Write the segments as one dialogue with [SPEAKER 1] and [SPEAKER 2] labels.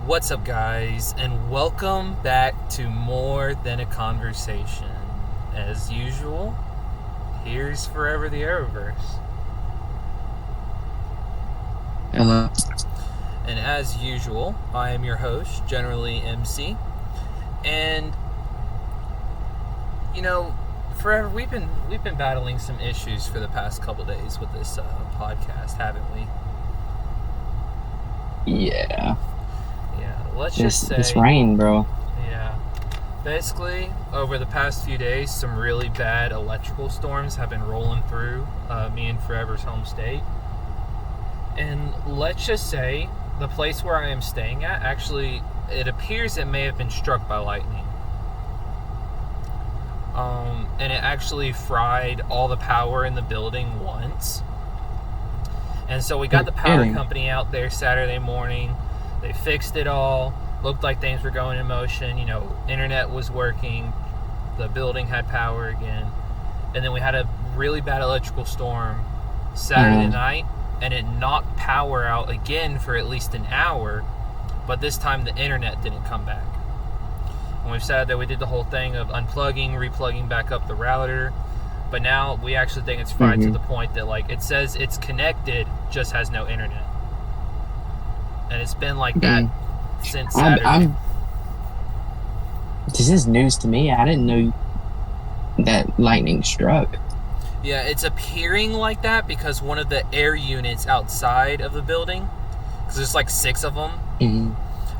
[SPEAKER 1] What's up, guys, and welcome back to More Than a Conversation. As usual, here's Forever the Arrowverse.
[SPEAKER 2] Hello.
[SPEAKER 1] And as usual, I am your host, generally MC. And Forever we've been battling some issues for the past couple days with this podcast, haven't we?
[SPEAKER 2] Yeah.
[SPEAKER 1] Let's just say
[SPEAKER 2] this rain, bro.
[SPEAKER 1] Yeah. Basically, over the past few days, some really bad electrical storms have been rolling through me and Forever's home state. And let's just say the place where I am staying at, actually, it appears it may have been struck by lightning. And it actually fried all the power in the building once. And so we got the power company out there Saturday morning. They fixed it all. Looked like things were going in motion. Internet was working. The building had power again. And then we had a really bad electrical storm Saturday night, and it knocked power out again for at least an hour. But this time the internet didn't come back. And we've said that we did the whole thing of unplugging, replugging back up the router. But now we actually think it's fried to the point that it says it's connected, just has no internet. And it's been like that since Saturday.
[SPEAKER 2] This is news to me. I didn't know that lightning struck.
[SPEAKER 1] Yeah, it's appearing like that because one of the air units outside of the building, because there's like 6 of them,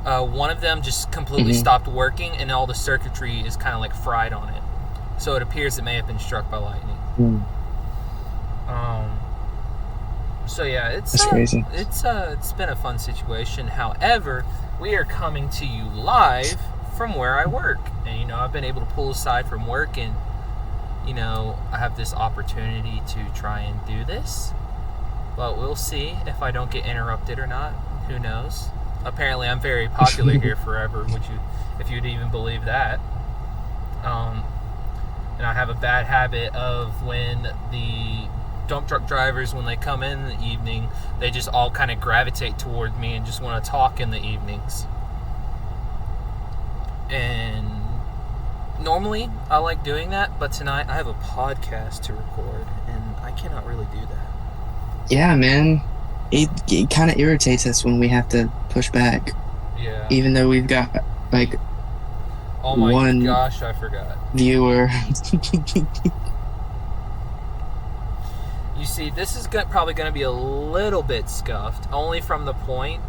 [SPEAKER 1] one of them just completely stopped working, and all the circuitry is kind of like fried on it. So it appears it may have been struck by lightning. So yeah, it's
[SPEAKER 2] crazy.
[SPEAKER 1] It's been a fun situation. However, we are coming to you live from where I work, and I've been able to pull aside from work, and I have this opportunity to try and do this. But we'll see if I don't get interrupted or not. Who knows? Apparently, I'm very popular here forever. If you'd even believe that. And I have a bad habit of when the dump truck drivers, when they come in the evening, they just all kind of gravitate toward me and just want to talk in the evenings. And normally I like doing that, but tonight I have a podcast to record, and I cannot really do that.
[SPEAKER 2] Yeah, man. It kind of irritates us when we have to push back.
[SPEAKER 1] Yeah.
[SPEAKER 2] Even though we've got
[SPEAKER 1] oh my
[SPEAKER 2] one
[SPEAKER 1] gosh, I forgot.
[SPEAKER 2] Viewer.
[SPEAKER 1] You see, this is probably going to be a little bit scuffed, only from the point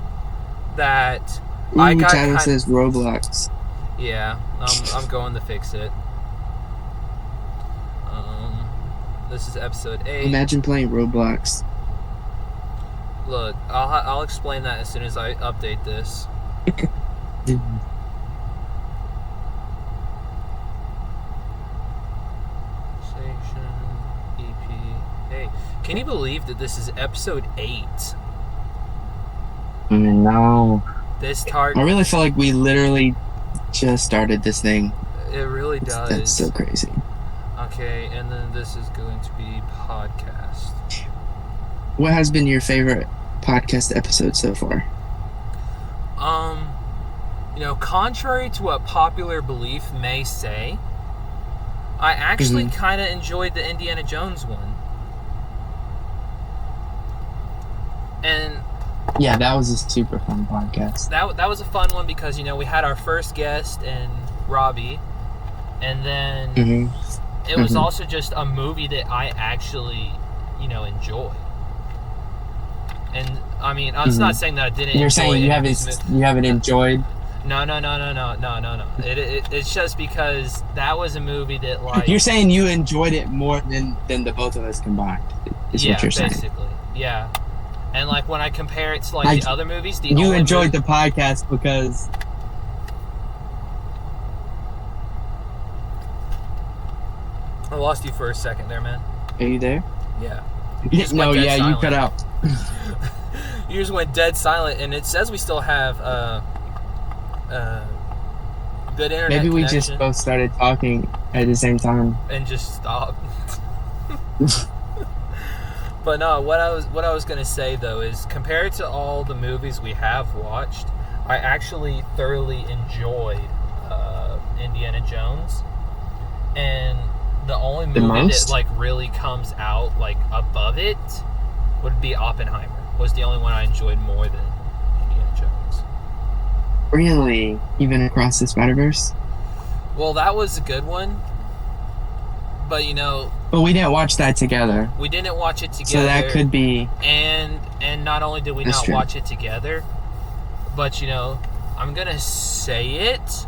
[SPEAKER 1] that I got
[SPEAKER 2] Tyler says Roblox.
[SPEAKER 1] Yeah, I'm going to fix it. This is episode 8.
[SPEAKER 2] Imagine playing Roblox.
[SPEAKER 1] Look, I'll explain that as soon as I update this. Can you believe that this is episode 8?
[SPEAKER 2] No.
[SPEAKER 1] I
[SPEAKER 2] really feel like we literally just started this thing.
[SPEAKER 1] It really does.
[SPEAKER 2] That's so crazy.
[SPEAKER 1] Okay, and then this is going to be podcast.
[SPEAKER 2] What has been your favorite podcast episode so far?
[SPEAKER 1] Contrary to what popular belief may say, I actually kind of enjoyed the Indiana Jones one. And
[SPEAKER 2] yeah, that was a super fun podcast.
[SPEAKER 1] That was a fun one because we had our first guest in Robbie, and then it was also just a movie that I actually enjoy. And I mean, I'm not saying that I didn't.
[SPEAKER 2] You're saying you haven't enjoyed?
[SPEAKER 1] No. It's just because that was a movie that
[SPEAKER 2] You're saying you enjoyed it more than the both of us combined. Is what you're saying?
[SPEAKER 1] Basically, yeah. And when I compare it to the other movies,
[SPEAKER 2] you enjoyed the podcast because.
[SPEAKER 1] I lost you for a second there, man.
[SPEAKER 2] Are you there?
[SPEAKER 1] Yeah.
[SPEAKER 2] You cut out.
[SPEAKER 1] You just went dead silent, and it says we still have good internet
[SPEAKER 2] Maybe we
[SPEAKER 1] connection.
[SPEAKER 2] just both started talking at the same time
[SPEAKER 1] and just stopped. But no, what I was gonna say though is, compared to all the movies we have watched, I actually thoroughly enjoyed Indiana Jones, and the only movie that like really comes out like above it would be Oppenheimer. Was the only one I enjoyed more than Indiana Jones.
[SPEAKER 2] Really? Even Across the Spider-Verse?
[SPEAKER 1] Well, that was a good one, but
[SPEAKER 2] But we didn't watch that together.
[SPEAKER 1] We didn't watch it together.
[SPEAKER 2] So that could be.
[SPEAKER 1] And not only did we not watch it together, but I'm gonna say it,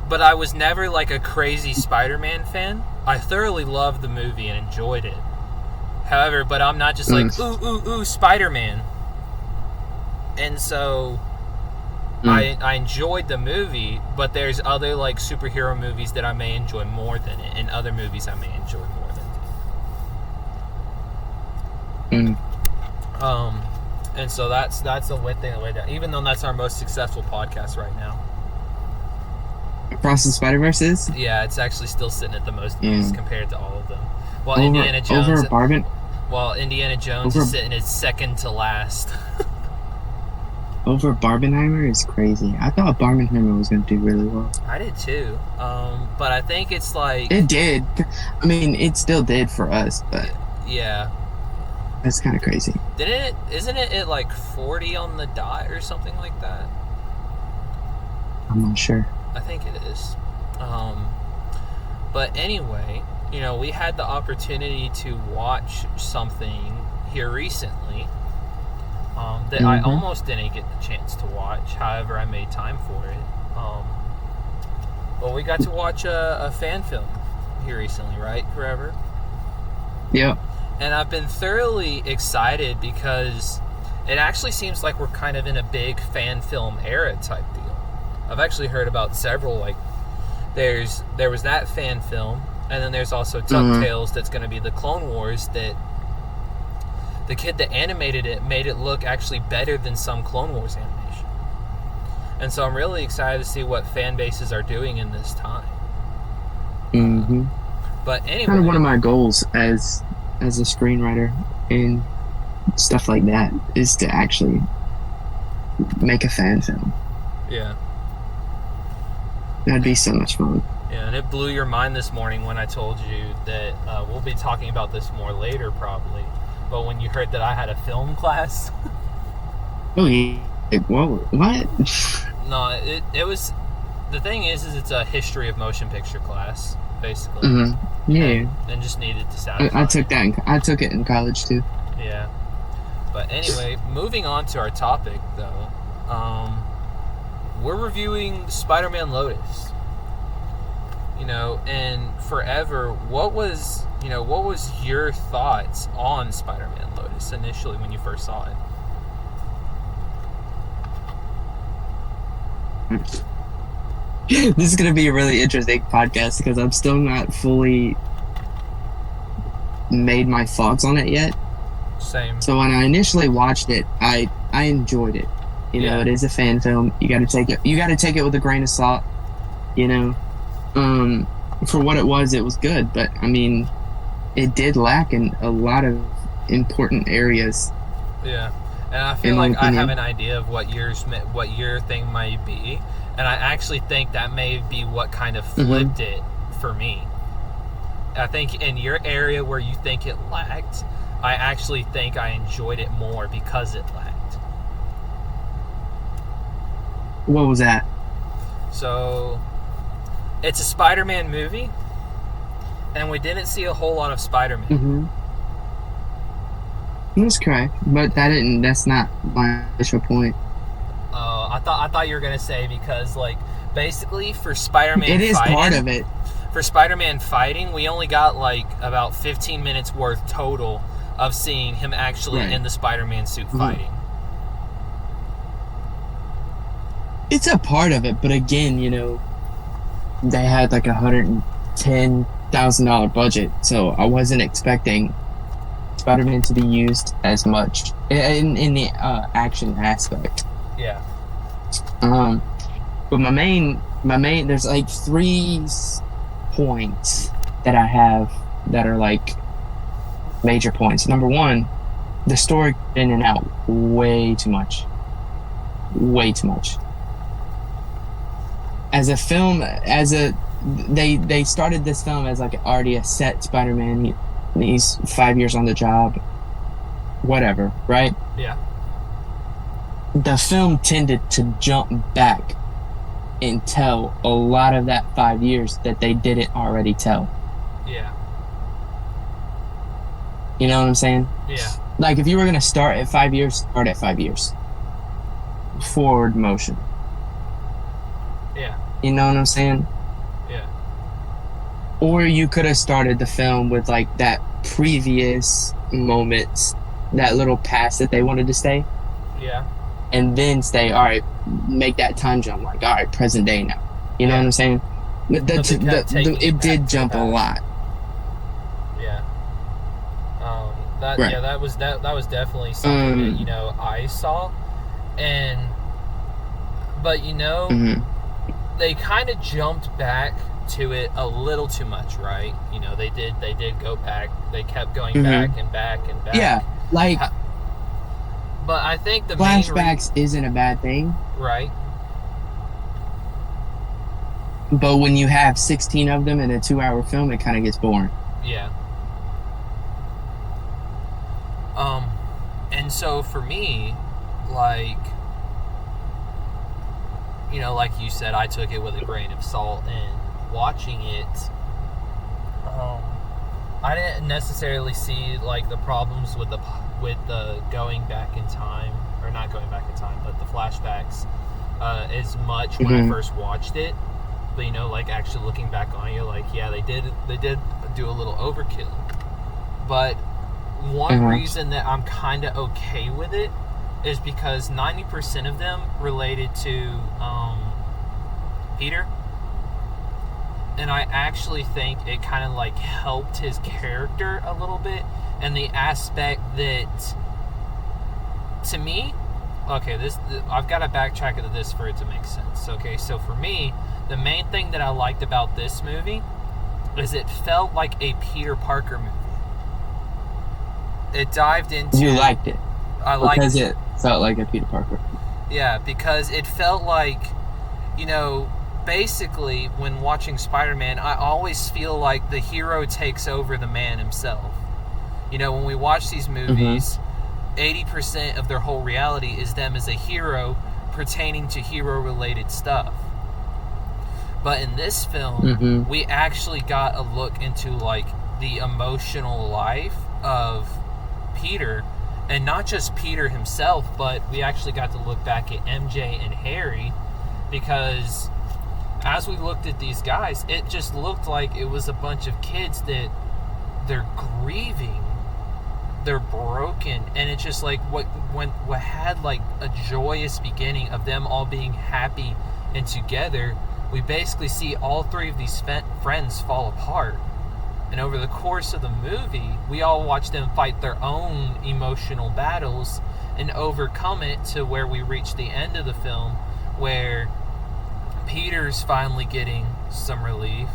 [SPEAKER 1] but I was never like a crazy Spider-Man fan. I thoroughly loved the movie and enjoyed it. However, but I'm not just like ooh Spider-Man. And so I enjoyed the movie, but there's other like superhero movies that I may enjoy more than it, and other movies I may enjoy more than it. And so that's the way that, even though that's our most successful podcast right now.
[SPEAKER 2] Across the Spider-Verse is?
[SPEAKER 1] Yeah, it's actually still sitting at the most views compared to all of them. While
[SPEAKER 2] Indiana Jones is
[SPEAKER 1] sitting at second to last.
[SPEAKER 2] Over Barbenheimer is crazy. I thought Barbenheimer was going to do really well.
[SPEAKER 1] I did too. But I think it's like...
[SPEAKER 2] It did. I mean, it still did for us, but...
[SPEAKER 1] Yeah.
[SPEAKER 2] That's kind of crazy.
[SPEAKER 1] Isn't it at like 40 on the dot or something like that?
[SPEAKER 2] I'm not sure.
[SPEAKER 1] I think it is. But anyway, we had the opportunity to watch something here recently that I almost didn't get the chance to watch. However, I made time for it. Well, we got to watch a fan film here recently, right? Forever?
[SPEAKER 2] Yep.
[SPEAKER 1] And I've been thoroughly excited because it actually seems like we're kind of in a big fan film era type deal. I've actually heard about several, like, there was that fan film, and then there's also DuckTales that's going to be the Clone Wars, that the kid that animated it made it look actually better than some Clone Wars animation. And so I'm really excited to see what fan bases are doing in this time. But anyway...
[SPEAKER 2] Kind of one of my goals as a screenwriter and stuff like that is to actually make a fan film.
[SPEAKER 1] Yeah.
[SPEAKER 2] That'd be so much fun.
[SPEAKER 1] Yeah, and it blew your mind this morning when I told you that we'll be talking about this more later probably, but when you heard that I had a film class.
[SPEAKER 2] Oh, yeah. Whoa, what?
[SPEAKER 1] No, it was... The thing is it's a history of motion picture class, basically.
[SPEAKER 2] Yeah.
[SPEAKER 1] And just needed to satisfy.
[SPEAKER 2] I took that. I took it in college too.
[SPEAKER 1] Yeah. But anyway, moving on to our topic though, we're reviewing Spider-Man Lotus. And forever, what was your thoughts on Spider-Man Lotus initially when you first saw it?
[SPEAKER 2] This is going to be a really interesting podcast because I'm still not fully made my thoughts on it yet.
[SPEAKER 1] Same.
[SPEAKER 2] So when I initially watched it, I enjoyed it. It is a fan film. You got to take it with a grain of salt. For what it was good. But I mean, it did lack in a lot of important areas.
[SPEAKER 1] Yeah, and I feel like I have an idea of what your thing might be. And I actually think that may be what kind of flipped it for me. I think in your area where you think it lacked, I actually think I enjoyed it more because it lacked.
[SPEAKER 2] What was that?
[SPEAKER 1] So, it's a Spider-Man movie, and we didn't see a whole lot of Spider-Man.
[SPEAKER 2] That's correct, but that's not my initial point.
[SPEAKER 1] I thought you were gonna say because basically for Spider-Man
[SPEAKER 2] it is
[SPEAKER 1] fighting,
[SPEAKER 2] part of it.
[SPEAKER 1] For Spider-Man fighting, we only got about 15 minutes worth total of seeing him actually in the Spider-Man suit fighting.
[SPEAKER 2] It's a part of it, but again, they had like $110,000 budget, so I wasn't expecting Spider-Man to be used as much in the action aspect.
[SPEAKER 1] Yeah.
[SPEAKER 2] But my main, there's 3 points that I have that are major points. Number 1, the story in and out way too much. as a film, they started this film as like already a set Spider-Man. He's 5 years on the job, whatever, right?
[SPEAKER 1] Yeah.
[SPEAKER 2] The film tended to jump back and tell a lot of that 5 years that they didn't already tell.
[SPEAKER 1] Yeah.
[SPEAKER 2] You know what I'm saying?
[SPEAKER 1] Yeah.
[SPEAKER 2] Like if you were gonna start at 5 years, start at 5 years. Forward motion.
[SPEAKER 1] Yeah.
[SPEAKER 2] You know what I'm saying?
[SPEAKER 1] Yeah.
[SPEAKER 2] Or you could have started the film with like that previous moments, that little past that they wanted to stay,
[SPEAKER 1] Yeah.
[SPEAKER 2] and then stay, all right, make that time jump, like, all right, present day now. You know what I'm saying?
[SPEAKER 1] But they kept taking
[SPEAKER 2] It
[SPEAKER 1] back
[SPEAKER 2] did
[SPEAKER 1] to
[SPEAKER 2] jump
[SPEAKER 1] the
[SPEAKER 2] a
[SPEAKER 1] past.
[SPEAKER 2] lot.
[SPEAKER 1] Yeah.
[SPEAKER 2] Right.
[SPEAKER 1] Yeah, that was definitely something that I saw, but
[SPEAKER 2] Mhm.
[SPEAKER 1] they kind of jumped back to it a little too much, right? They did go back. They kept going back and back and back.
[SPEAKER 2] Yeah, like
[SPEAKER 1] But I think the
[SPEAKER 2] flashbacks isn't a bad thing,
[SPEAKER 1] right?
[SPEAKER 2] but when you have 16 of them in a 2-hour film, it kind of gets boring.
[SPEAKER 1] Yeah. And so for me, like like you said, I took it with a grain of salt, and watching it, I didn't necessarily see like the problems with the going back in time, or not going back in time, but the flashbacks as much when I first watched it. But like actually looking back on it, you're like, yeah, they did do a little overkill. But one reason that I'm kind of okay with it is because 90% of them related to Peter, and I actually think it kind of like helped his character a little bit, and the aspect that, to me, okay, I've got to backtrack into this for it to make sense. Okay, so for me, the main thing that I liked about this movie is it felt like a Peter Parker movie. It dived into...
[SPEAKER 2] You liked it.
[SPEAKER 1] I liked
[SPEAKER 2] because it felt like a Peter Parker.
[SPEAKER 1] Yeah, because it felt like, basically when watching Spider-Man, I always feel like the hero takes over the man himself. When we watch these movies, 80% of their whole reality is them as a hero pertaining to hero-related stuff. But in this film, we actually got a look into like the emotional life of Peter, and not just Peter himself, but we actually got to look back at MJ and Harry, because as we looked at these guys, it just looked like it was a bunch of kids that they're grieving, they're broken, and it's just like what had like a joyous beginning of them all being happy and together, we basically see all three of these friends fall apart. And over the course of the movie, we all watch them fight their own emotional battles and overcome it to where we reach the end of the film, where Peter's finally getting some relief.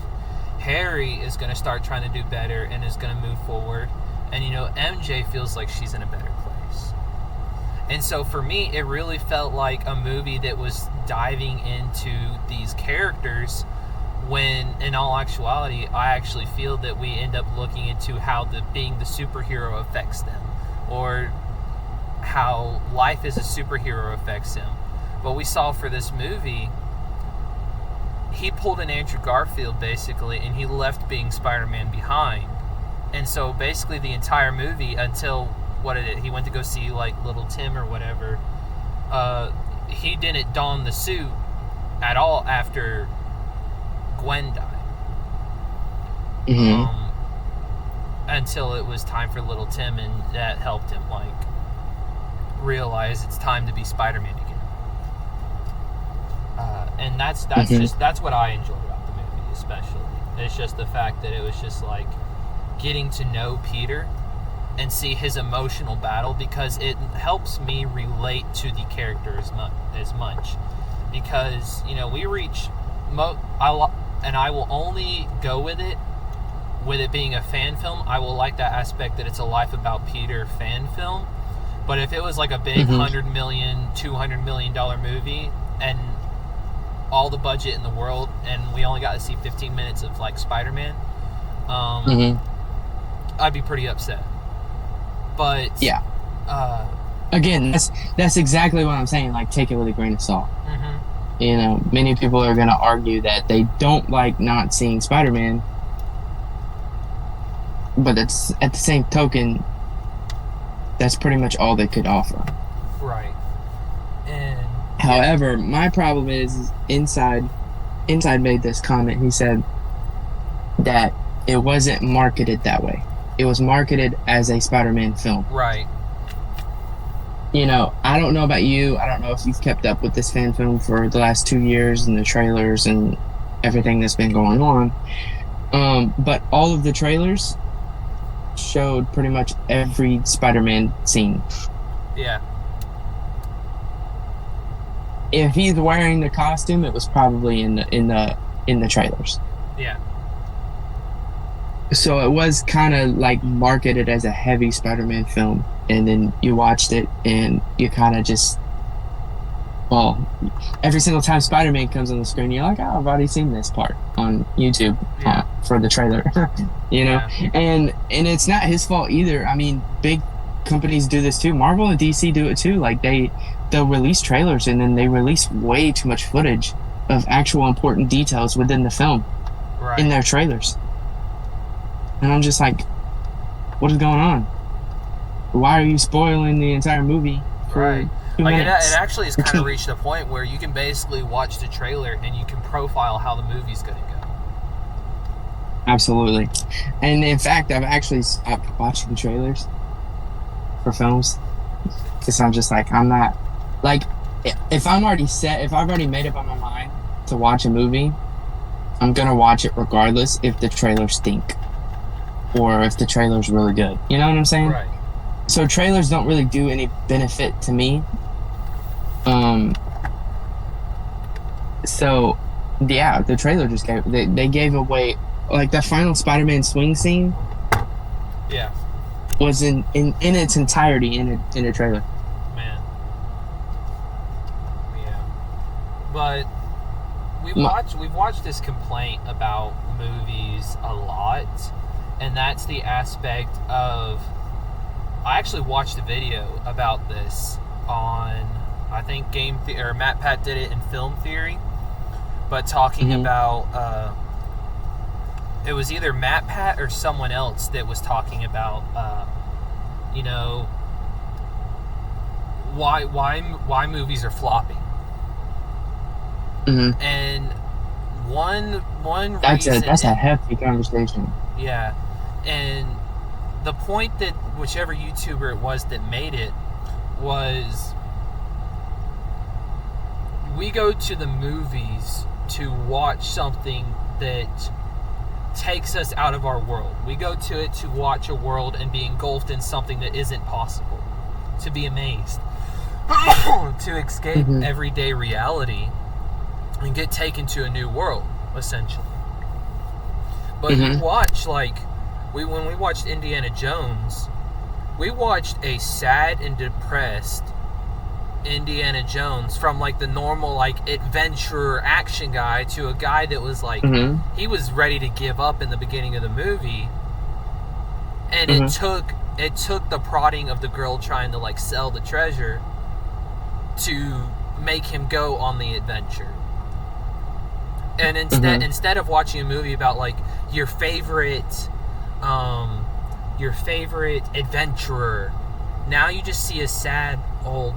[SPEAKER 1] Harry is going to start trying to do better and is going to move forward. And, MJ feels like she's in a better place. And so for me, it really felt like a movie that was diving into these characters, when in all actuality, I actually feel that we end up looking into how being the superhero affects them, or how life as a superhero affects him. But we saw for this movie, he pulled an Andrew Garfield basically, and he left being Spider-Man behind. And so basically the entire movie, until he went to go see like Little Tim or whatever, he didn't don the suit at all after Gwen died. Until it was time for Little Tim, and that helped him like realize it's time to be Spider-Man again. And that's what I enjoyed about the movie, especially. It's just the fact that it was just like getting to know Peter and see his emotional battle, because it helps me relate to the character as much. Because, we reach... and I will only go with it being a fan film. I will like that aspect that it's a Life About Peter fan film. But if it was like a big $100 million, $200 million movie, and all the budget in the world and we only got to see 15 minutes of like Spider-Man, I'd be pretty upset. But
[SPEAKER 2] yeah, again, that's exactly what I'm saying. Like, take it with a grain of salt. You know, many people are going to argue that they don't like not seeing Spider-Man, but it's at the same token, that's pretty much all they could offer.
[SPEAKER 1] Right. And
[SPEAKER 2] however, my problem is Inside made this comment. He said that it wasn't marketed that way. It was marketed as a Spider-Man film.
[SPEAKER 1] Right.
[SPEAKER 2] You know, I don't know about you. I don't know if you've kept up with this fan film for the last 2 years and the trailers and everything that's been going on. But all of the trailers showed pretty much every Spider-Man scene.
[SPEAKER 1] Yeah.
[SPEAKER 2] If he's wearing the costume, it was probably in the trailers.
[SPEAKER 1] Yeah.
[SPEAKER 2] So it was kind of like marketed as a heavy Spider-Man film, and then you watched it and you kind of just, well, every single time Spider-Man comes on the screen, you're like, oh, I've already seen this part on YouTube for the trailer, you know? Yeah. And it's not his fault either. I mean, big companies do this too. Marvel and DC do it too. Like, they'll release trailers and then they release way too much footage of actual important details within the film in their trailers. And I'm just like, what is going on? Why are you spoiling the entire movie for 2 minutes?
[SPEAKER 1] It actually has kind of reached a point where you can basically watch the trailer and you can profile how the movie's going to go.
[SPEAKER 2] Absolutely. And in fact, I've actually stopped watching trailers for films because I'm just like, I'm not, like, if I've already made up my mind to watch a movie, I'm going to watch it regardless if the trailers stink or if the trailer's really good. You know what I'm saying?
[SPEAKER 1] Right.
[SPEAKER 2] So trailers don't really do any benefit to me. So yeah, the trailer just they gave away, like, the final Spider-Man swing scene.
[SPEAKER 1] Yeah.
[SPEAKER 2] Was in its entirety in a trailer.
[SPEAKER 1] Man. Yeah. But we've watched this complaint about movies a lot, and that's the aspect of, I actually watched a video about this on, I think Matt Pat did it in Film Theory, but talking about, it was either Matt Pat or someone else that was talking about, you know, why movies are flopping. And one reason,
[SPEAKER 2] that's a hefty conversation.
[SPEAKER 1] Yeah. And the point that whichever YouTuber it was that made it was, we go to the movies to watch something that takes us out of our world. We go to it to watch a world and be engulfed in something that isn't possible, to be amazed, to escape everyday reality and get taken to a new world, essentially. But you watch, like, when we watched Indiana Jones, we watched a sad and depressed Indiana Jones, from like the normal like adventurer action guy to a guy that was like, he was ready to give up in the beginning of the movie, and it took the prodding of the girl trying to like sell the treasure to make him go on the adventure. And instead of watching a movie about like your favorite adventurer, now you just see a sad old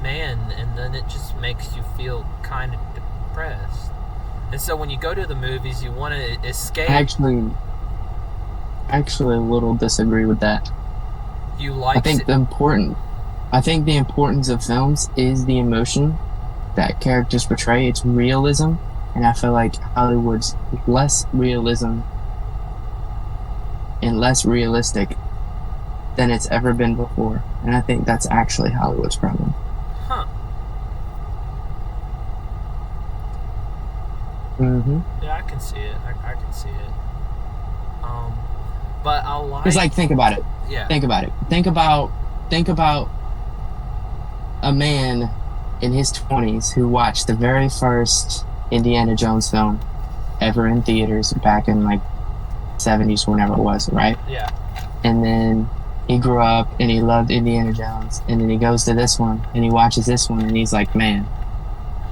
[SPEAKER 1] man, and then it just makes you feel kind of depressed. And so when you go to the movies, you want to escape.
[SPEAKER 2] Actually a little disagree with that. I think the importance of films is the emotion that characters portray. It's realism, and I feel like Hollywood's less realism and less realistic than it's ever been before. And I think that's actually Hollywood's problem.
[SPEAKER 1] Huh. Yeah, I can see it. I can see it. But I like...
[SPEAKER 2] It's like, think about it.
[SPEAKER 1] Yeah.
[SPEAKER 2] Think about it. Think about a man in his 20s who watched the very first Indiana Jones film ever in theaters back in like 70s, whenever it was, right?
[SPEAKER 1] Yeah.
[SPEAKER 2] And then he grew up and he loved Indiana Jones. And then he goes to this one and he watches this one and he's like, man,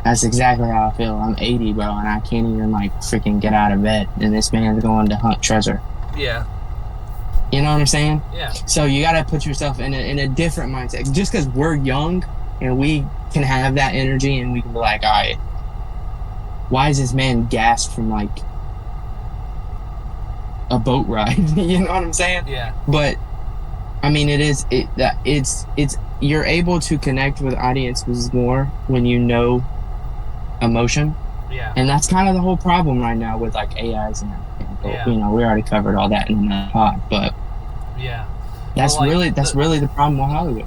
[SPEAKER 2] that's exactly how I feel. I'm 80, bro, and I can't even like freaking get out of bed. And this man's going to hunt treasure.
[SPEAKER 1] Yeah.
[SPEAKER 2] You know what I'm saying?
[SPEAKER 1] Yeah.
[SPEAKER 2] So you got to put yourself in a different mindset. Just because we're young and we can have that energy and we can be like, all right, why is this man gassed from like a boat ride? You know what I'm saying?
[SPEAKER 1] Yeah.
[SPEAKER 2] But I mean, it's you're able to connect with audiences more when you know emotion.
[SPEAKER 1] Yeah.
[SPEAKER 2] And that's kind of the whole problem right now with like AIs and everything. But,
[SPEAKER 1] Yeah.
[SPEAKER 2] you know, we already covered all that in the pod, but
[SPEAKER 1] yeah.
[SPEAKER 2] that's
[SPEAKER 1] Well, like,
[SPEAKER 2] really the problem with Hollywood.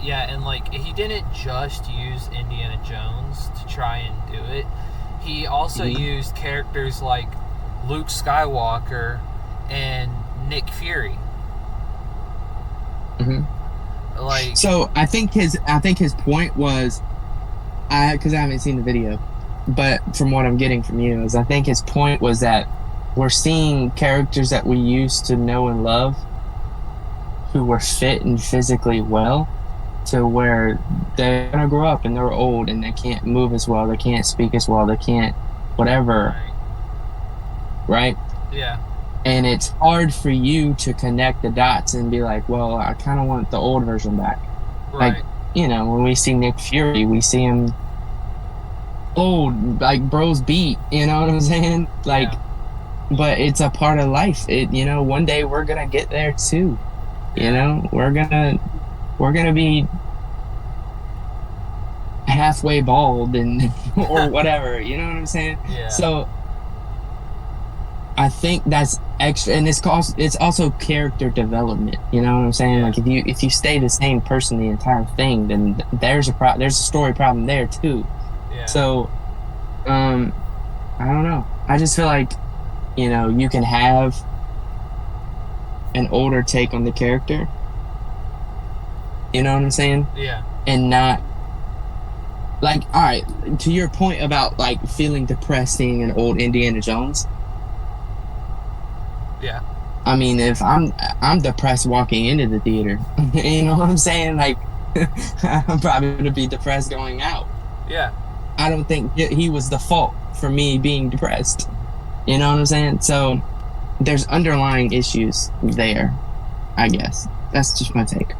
[SPEAKER 1] And like he didn't just use Indiana Jones to try and do it. He also used characters like Luke Skywalker and Nick Fury. Like,
[SPEAKER 2] so I think his point was, because I haven't seen the video, but from what I'm getting from you is I think his point was that we're seeing characters that we used to know and love who were fit and physically well to where they're gonna grow up and they're old and they can't move as well, they can't speak as well, they can't whatever, right?
[SPEAKER 1] Yeah.
[SPEAKER 2] And it's hard for you to connect the dots and be like, well, I kind of want the old version back.
[SPEAKER 1] Right.
[SPEAKER 2] Like, you know, when we see Nick Fury, we see him old, like bro's beat, you know what I'm saying? Like, but it's a part of life. You know, one day we're gonna get there too. You know, we're gonna be halfway bald and or whatever. You know what I'm saying?
[SPEAKER 1] Yeah.
[SPEAKER 2] So I think that's extra, and it's also character development. You know what I'm saying? Like if you stay the same person the entire thing, then there's a story problem there too.
[SPEAKER 1] Yeah.
[SPEAKER 2] So, I don't know. I just feel like, you know, you can have an older take on the character. You know what I'm saying?
[SPEAKER 1] Yeah.
[SPEAKER 2] And not like, all right, to your point about like feeling depressed seeing an old Indiana Jones.
[SPEAKER 1] Yeah.
[SPEAKER 2] I mean, if I'm depressed walking into the theater, you know what I'm saying? Like, I'm probably gonna be depressed going out.
[SPEAKER 1] Yeah.
[SPEAKER 2] I don't think he was the fault for me being depressed. You know what I'm saying? So there's underlying issues there, I guess. That's just my take.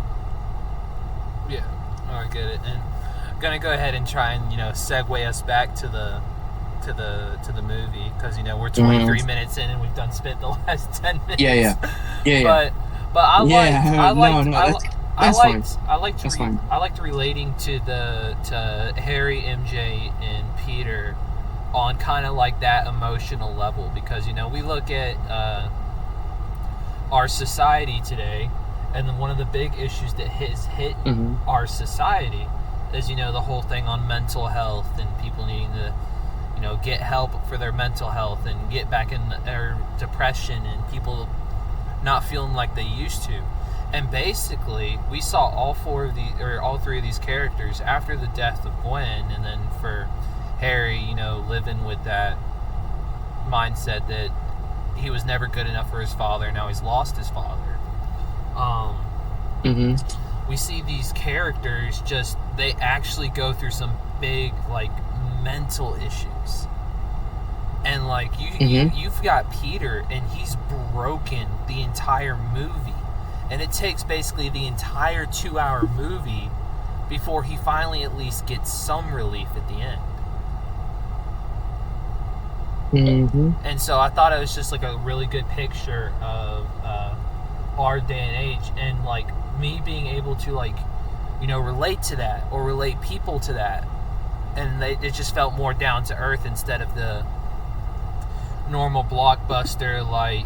[SPEAKER 1] Yeah. Oh, I get it. And I'm gonna go ahead and try and, you know, segue us back to the movie, because, you know, we're 23 minutes in and we've spent the last 10 minutes.
[SPEAKER 2] Yeah.
[SPEAKER 1] But I liked relating to Harry, MJ, and Peter on kind of like that emotional level, because, you know, we look at our society today, and then one of the big issues that has hit our society is, you know, the whole thing on mental health and people needing to, you know, get help for their mental health and get back in their depression, and people not feeling like they used to. And basically, we saw all three of these characters after the death of Gwen, and then for Harry, you know, living with that mindset that he was never good enough for his father. Now he's lost his father. We see these characters they actually go through some big, like, mental issues. And, like, you've got Peter, and he's broken the entire movie. And it takes basically the entire 2-hour movie before he finally at least gets some relief at the end. And so I thought it was just like a really good picture of our day and age, and like me being able to, like, you know, relate to that or relate people to that, and it just felt more down to earth instead of the normal blockbuster, like,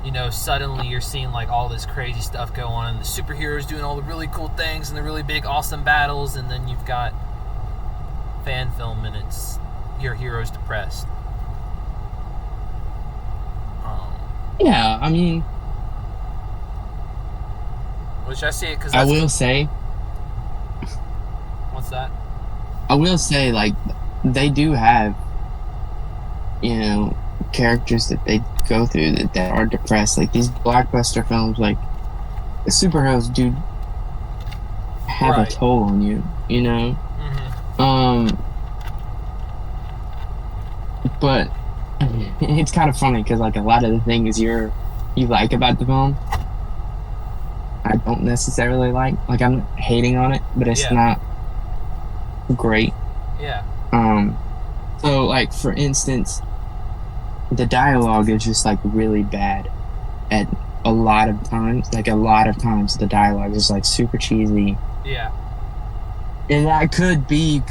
[SPEAKER 1] you know, suddenly you're seeing like all this crazy stuff go on and the superheroes doing all the really cool things and the really big awesome battles, and then you've got fan film and it's your hero's depressed.
[SPEAKER 2] Yeah, I mean,
[SPEAKER 1] which I see it because
[SPEAKER 2] I will say,
[SPEAKER 1] what's that?
[SPEAKER 2] I will say, like, they do have, characters that they go through that are depressed. Like these blockbuster films, like the superheroes do have a
[SPEAKER 1] Right.
[SPEAKER 2] toll on you,
[SPEAKER 1] Mm-hmm.
[SPEAKER 2] But it's kind of funny because like a lot of the things you like about the film, I don't necessarily like. Like I'm not hating on it, but it's
[SPEAKER 1] Yeah.
[SPEAKER 2] not great.
[SPEAKER 1] Yeah.
[SPEAKER 2] So like for instance, the dialogue is just like really bad at a lot of times. Like a lot of times, the dialogue is like super cheesy.
[SPEAKER 1] Yeah.
[SPEAKER 2] And that could be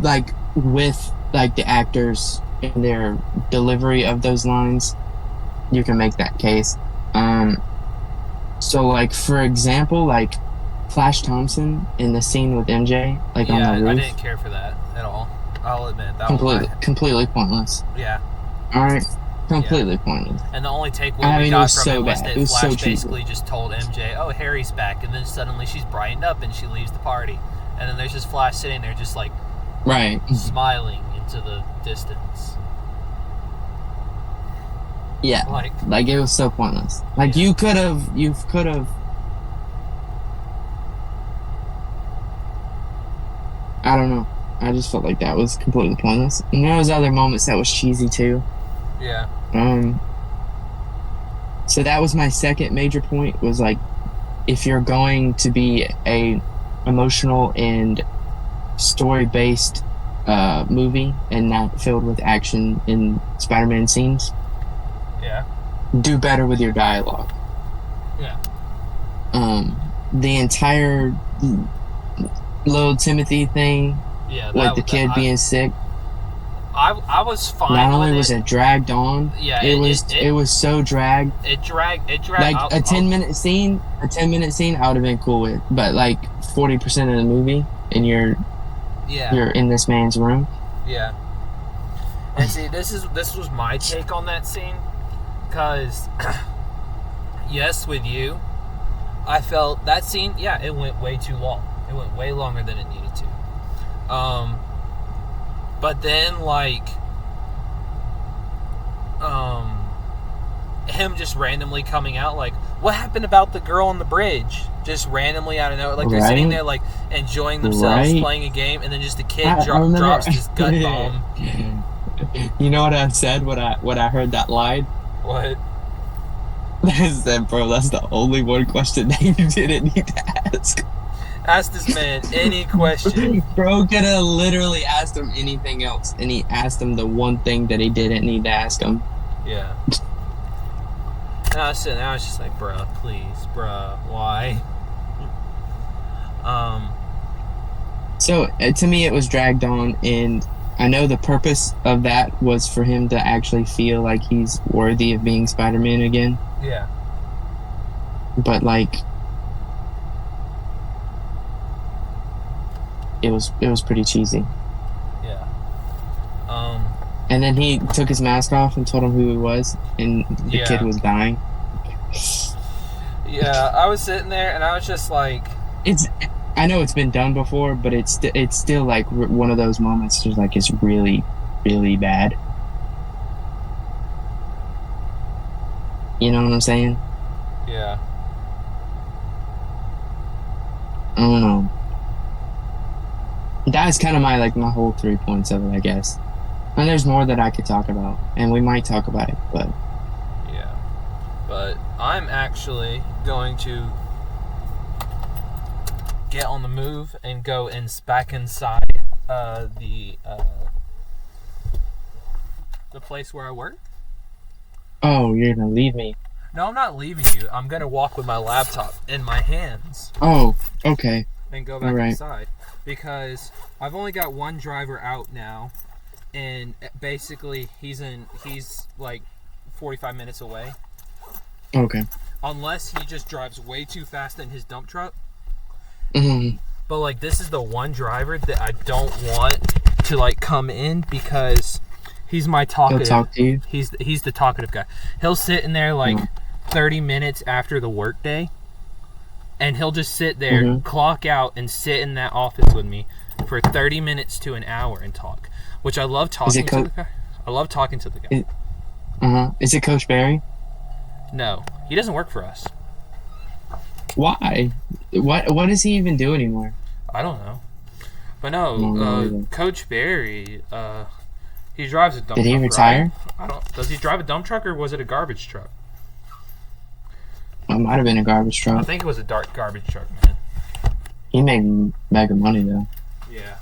[SPEAKER 2] like with like the actors and their delivery of those lines, you can make that case. So like for example, like Flash Thompson in the scene with MJ, like on the
[SPEAKER 1] I
[SPEAKER 2] roof,
[SPEAKER 1] didn't care for that at all. I'll admit that one.
[SPEAKER 2] completely pointless.
[SPEAKER 1] Yeah.
[SPEAKER 2] All right, completely pointless.
[SPEAKER 1] And the only takeaway
[SPEAKER 2] I
[SPEAKER 1] we
[SPEAKER 2] mean, it
[SPEAKER 1] got
[SPEAKER 2] was
[SPEAKER 1] from
[SPEAKER 2] so
[SPEAKER 1] it was
[SPEAKER 2] bad.
[SPEAKER 1] that
[SPEAKER 2] It was so
[SPEAKER 1] Flash
[SPEAKER 2] cheesy.
[SPEAKER 1] basically just told MJ, "Oh, Harry's back," and then suddenly she's brightened up and she leaves the party, and then there's just Flash sitting there, just like
[SPEAKER 2] Right.
[SPEAKER 1] smiling into the distance.
[SPEAKER 2] Yeah. Like it was so pointless. Like you could have. I don't know. I just felt like that was completely pointless. And there was other moments that was cheesy too.
[SPEAKER 1] Yeah.
[SPEAKER 2] So that was my second major point, was like, if you're going to be a emotional and story-based movie and not filled with action in Spider-Man scenes,
[SPEAKER 1] Yeah.
[SPEAKER 2] do better with your dialogue.
[SPEAKER 1] Yeah.
[SPEAKER 2] The entire little Timothy thing,
[SPEAKER 1] Yeah.
[SPEAKER 2] with the kid being sick,
[SPEAKER 1] I was fine.
[SPEAKER 2] not only
[SPEAKER 1] with
[SPEAKER 2] was it dragged on,
[SPEAKER 1] yeah,
[SPEAKER 2] it was so dragged.
[SPEAKER 1] It dragged.
[SPEAKER 2] Like a 10-minute scene, I would have been cool with. But like 40% of the movie, and you're in this man's room.
[SPEAKER 1] Yeah. And see, this was my take on that scene, because yes, with you, I felt that scene. Yeah, it went way too long. It went way longer than it needed to. But then like, him just randomly coming out like, what happened about the girl on the bridge? Just randomly out of nowhere, like they're sitting there like enjoying themselves playing a game, and then just a kid drops this gut bomb.
[SPEAKER 2] You know what I said when I heard that line?
[SPEAKER 1] What?
[SPEAKER 2] I said, bro, that's the only one question that you didn't need to ask.
[SPEAKER 1] Ask this man any question.
[SPEAKER 2] Bro could have literally asked him anything else, and he asked him the one thing that he didn't need to ask him.
[SPEAKER 1] Yeah. And I was sitting there, I was just like, bruh, please, bruh, why?
[SPEAKER 2] So to me, it was dragged on, and I know the purpose of that was for him to actually feel like he's worthy of being Spider-Man again.
[SPEAKER 1] Yeah.
[SPEAKER 2] But like, it was pretty cheesy.
[SPEAKER 1] Yeah.
[SPEAKER 2] And then he took his mask off and told him who he was, and the kid was dying.
[SPEAKER 1] Yeah, I was sitting there and I was just like,
[SPEAKER 2] I know it's been done before, but it's still like one of those moments just like it's really, really bad. You know what I'm saying?
[SPEAKER 1] Yeah.
[SPEAKER 2] I don't know. That's kind of my whole 3 points of it, I guess. And there's more that I could talk about, and we might talk about it, but
[SPEAKER 1] yeah. But I'm actually going to get on the move and go back inside the place where I work.
[SPEAKER 2] Oh, you're gonna leave me?
[SPEAKER 1] No, I'm not leaving you. I'm gonna walk with my laptop in my hands.
[SPEAKER 2] Oh, okay.
[SPEAKER 1] And go back inside, because I've only got one driver out now, and basically he's like 45 minutes away.
[SPEAKER 2] Okay.
[SPEAKER 1] Unless he just drives way too fast in his dump truck.
[SPEAKER 2] Mm-hmm.
[SPEAKER 1] But like, this is the one driver that I don't want to like come in, because he's my talkative.
[SPEAKER 2] He'll talk to you.
[SPEAKER 1] He's the talkative guy. He'll sit in there like 30 minutes after the work day, and he'll just sit there, clock out, and sit in that office with me for 30 minutes to an hour and talk, which I love
[SPEAKER 2] Is it
[SPEAKER 1] talking to the guy. I love talking to the guy.
[SPEAKER 2] Is it Coach Barry?
[SPEAKER 1] No, he doesn't work for us.
[SPEAKER 2] Why? What does he even do anymore?
[SPEAKER 1] I don't know. But no, Coach Barry, he drives a dump truck.
[SPEAKER 2] Did he retire?
[SPEAKER 1] Right? I don't. Does he drive a dump truck or was it a garbage truck?
[SPEAKER 2] It might have been a garbage truck.
[SPEAKER 1] I think it was a dark garbage truck, man.
[SPEAKER 2] He made mega money though.
[SPEAKER 1] Yeah,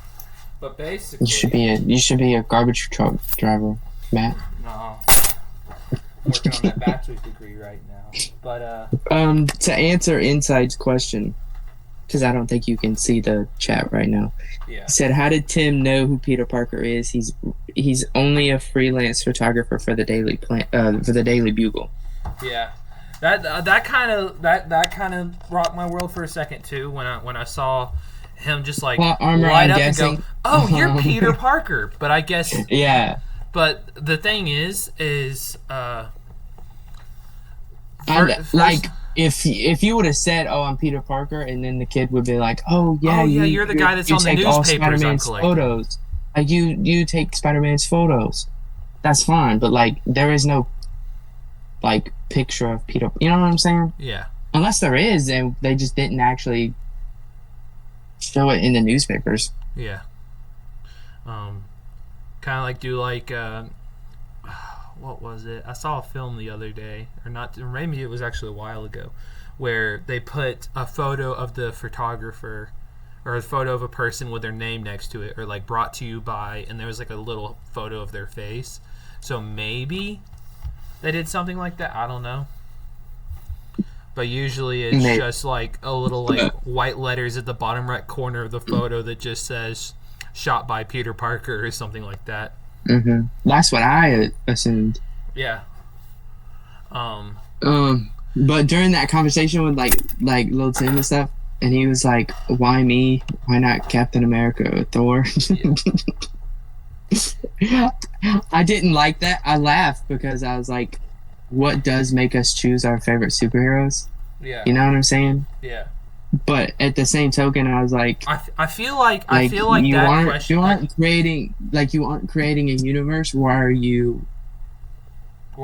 [SPEAKER 1] but basically,
[SPEAKER 2] you should be a garbage truck driver, Matt.
[SPEAKER 1] No, working on that bachelor's degree right now. But
[SPEAKER 2] to answer Inside's question, because I don't think you can see the chat right now.
[SPEAKER 1] Yeah.
[SPEAKER 2] He said, "How did Tim know who Peter Parker is? He's only a freelance photographer for the Daily Bugle."
[SPEAKER 1] Yeah. That kind of rocked my world for a second too when I saw him just like light up and go, "Oh, you're Peter Parker." But I guess
[SPEAKER 2] yeah.
[SPEAKER 1] But the thing is
[SPEAKER 2] like if you would have said, "Oh, I'm Peter Parker," and then the kid would be like, "Oh yeah,
[SPEAKER 1] you're the guy that's on the newspapers I'm collecting
[SPEAKER 2] photos. Like you take Spider-Man's photos." That's fine, but like there is no like picture of Peter. You know what I'm saying?
[SPEAKER 1] Yeah.
[SPEAKER 2] Unless there is, and they just didn't actually show it in the newspapers.
[SPEAKER 1] Yeah. Kind of like do like what was it? I saw a film the other day, or not? Maybe it was actually a while ago, where they put a photo of the photographer or a photo of a person with their name next to it, or like brought to you by, and there was like a little photo of their face. So maybe they did something like that. I don't know. But usually it's just like a little like white letters at the bottom right corner of the photo that just says "shot by Peter Parker" or something like that.
[SPEAKER 2] Mm-hmm. That's what I assumed.
[SPEAKER 1] Yeah.
[SPEAKER 2] But during that conversation with like Lil Tim and stuff, and he was like, "Why me? Why not Captain America or Thor?" Yeah. I didn't like that. I laughed because I was like, what does make us choose our favorite superheroes?
[SPEAKER 1] Yeah.
[SPEAKER 2] You know what I'm saying?
[SPEAKER 1] Yeah.
[SPEAKER 2] But at the same token, I was like,
[SPEAKER 1] I feel like you
[SPEAKER 2] aren't creating a universe. Why are you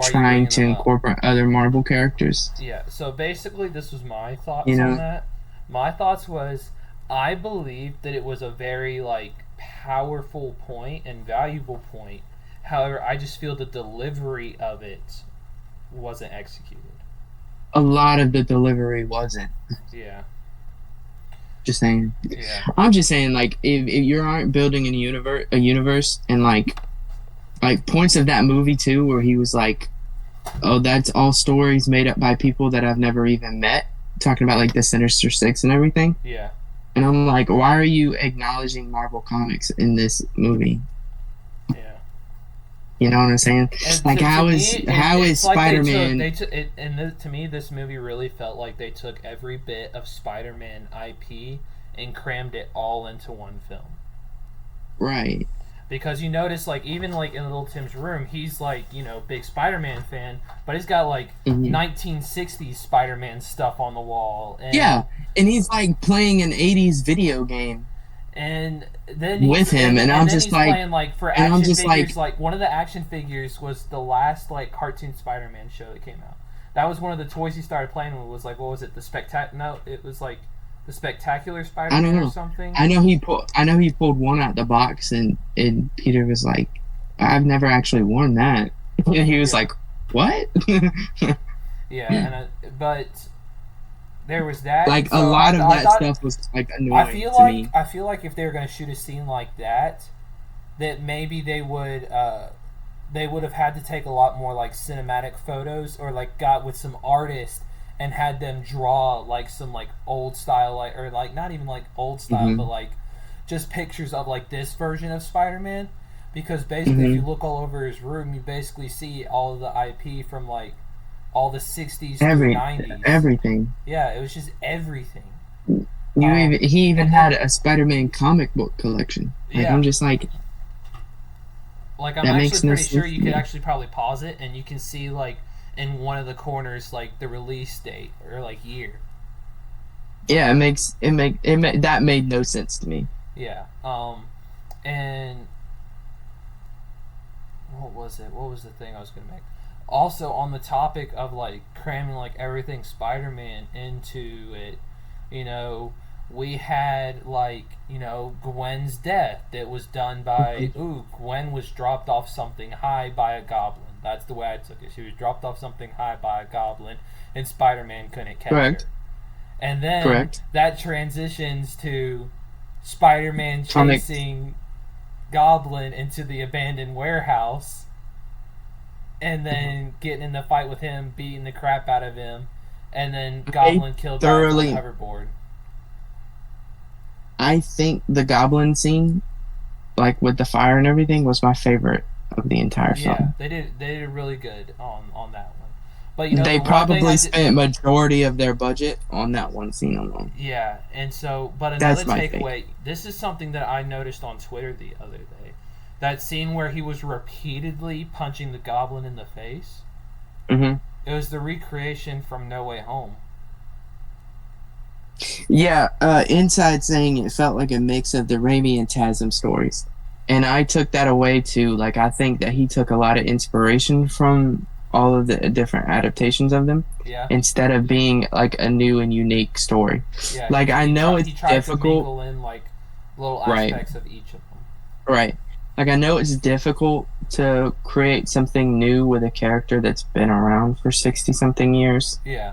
[SPEAKER 2] trying to incorporate other Marvel characters?
[SPEAKER 1] Yeah. So basically, this was my thoughts on that. My thoughts was, I believe that it was a very like powerful point and valuable point. However, I just feel the delivery of it wasn't executed.
[SPEAKER 2] A lot of the delivery wasn't.
[SPEAKER 1] Yeah.
[SPEAKER 2] Just saying.
[SPEAKER 1] Yeah.
[SPEAKER 2] I'm just saying, like, if you aren't building a universe, and like points of that movie too, where he was like, "Oh, that's all stories made up by people that I've never even met," talking about like the Sinister Six and everything.
[SPEAKER 1] Yeah.
[SPEAKER 2] And I'm like, why are you acknowledging Marvel Comics in this movie?
[SPEAKER 1] Yeah.
[SPEAKER 2] You know what I'm saying?
[SPEAKER 1] And
[SPEAKER 2] like, how is Spider-Man?
[SPEAKER 1] To me, this movie really felt like they took every bit of Spider-Man IP and crammed it all into one film.
[SPEAKER 2] Right.
[SPEAKER 1] Because you notice, like, even like in Little Tim's room, he's like, big Spider-Man fan, but he's got like 1960s Spider-Man stuff on the wall. And,
[SPEAKER 2] yeah, and he's like playing an 80s video game.
[SPEAKER 1] And then
[SPEAKER 2] with him, and I'm just like,
[SPEAKER 1] playing, like, for action figures, like one of the action figures was the last like cartoon Spider-Man show that came out. That was one of the toys he started playing with. Was like, what was it? It was like the Spectacular Spider-Man or something.
[SPEAKER 2] I know he pulled one out the box, and Peter was like, "I've never actually worn that." And he was like, "What?"
[SPEAKER 1] Yeah, but there was that.
[SPEAKER 2] Like, so a lot of that stuff was like annoying to me.
[SPEAKER 1] I feel like if they were going to shoot a scene like that maybe they would have had to take a lot more like cinematic photos, or like got with some artists and had them draw like some like old style, like, or like not even like old style, but like just pictures of like this version of Spider-Man. Because basically, if you look all over his room, you basically see all of the IP from like all the 60s to 90s.
[SPEAKER 2] Everything.
[SPEAKER 1] Yeah, it was just everything.
[SPEAKER 2] He even had a Spider-Man comic book collection. Like, yeah. I'm just like...
[SPEAKER 1] Like, I'm actually pretty sure you could actually probably pause it, and you can see, like, in one of the corners, like, the release date, or, like, year.
[SPEAKER 2] Yeah, that made no sense to me.
[SPEAKER 1] Yeah. And what was it? What was the thing I was gonna make? Also, on the topic of like cramming like everything Spider-Man into it, you know, we had like Gwen's death that was done by
[SPEAKER 2] Mhm.
[SPEAKER 1] Gwen was dropped off something high by a goblin. That's the way I took it. She was dropped off something high by a goblin, and Spider-Man couldn't catch her.
[SPEAKER 2] Correct.
[SPEAKER 1] And then
[SPEAKER 2] Correct.
[SPEAKER 1] that transitions to Spider-Man
[SPEAKER 2] Comic.
[SPEAKER 1] chasing Goblin into the abandoned warehouse and
[SPEAKER 2] Mhm.
[SPEAKER 1] then getting in the fight with him, beating the crap out of him, and then
[SPEAKER 2] I
[SPEAKER 1] Goblin killed by his own
[SPEAKER 2] thoroughly.
[SPEAKER 1] hoverboard.
[SPEAKER 2] I think the Goblin scene, like with the fire and everything, was my favorite of the entire
[SPEAKER 1] Yeah,
[SPEAKER 2] film.
[SPEAKER 1] they did really good on that one. But
[SPEAKER 2] They
[SPEAKER 1] the one thing I
[SPEAKER 2] probably
[SPEAKER 1] did,
[SPEAKER 2] spent majority of their budget on that one scene alone.
[SPEAKER 1] yeah, and so but another
[SPEAKER 2] That's my take.
[SPEAKER 1] takeaway. This is something that I noticed on Twitter the other day. That scene where he was repeatedly punching the Goblin in the face.
[SPEAKER 2] Hmm.
[SPEAKER 1] It was the recreation from No Way Home.
[SPEAKER 2] Yeah, Inside saying it felt like a mix of the Raimi and Tasm stories. And I took that away too. Like, I think that he took a lot of inspiration from all of the different adaptations of them
[SPEAKER 1] Yeah,
[SPEAKER 2] instead of being like a new and unique story.
[SPEAKER 1] yeah.
[SPEAKER 2] Like, I know
[SPEAKER 1] He
[SPEAKER 2] it's
[SPEAKER 1] tried to
[SPEAKER 2] difficult,
[SPEAKER 1] mingle in like little
[SPEAKER 2] right?
[SPEAKER 1] aspects of each of them.
[SPEAKER 2] Right. Like, I know it's difficult to create something new with a character that's been around for 60 something years.
[SPEAKER 1] Yeah,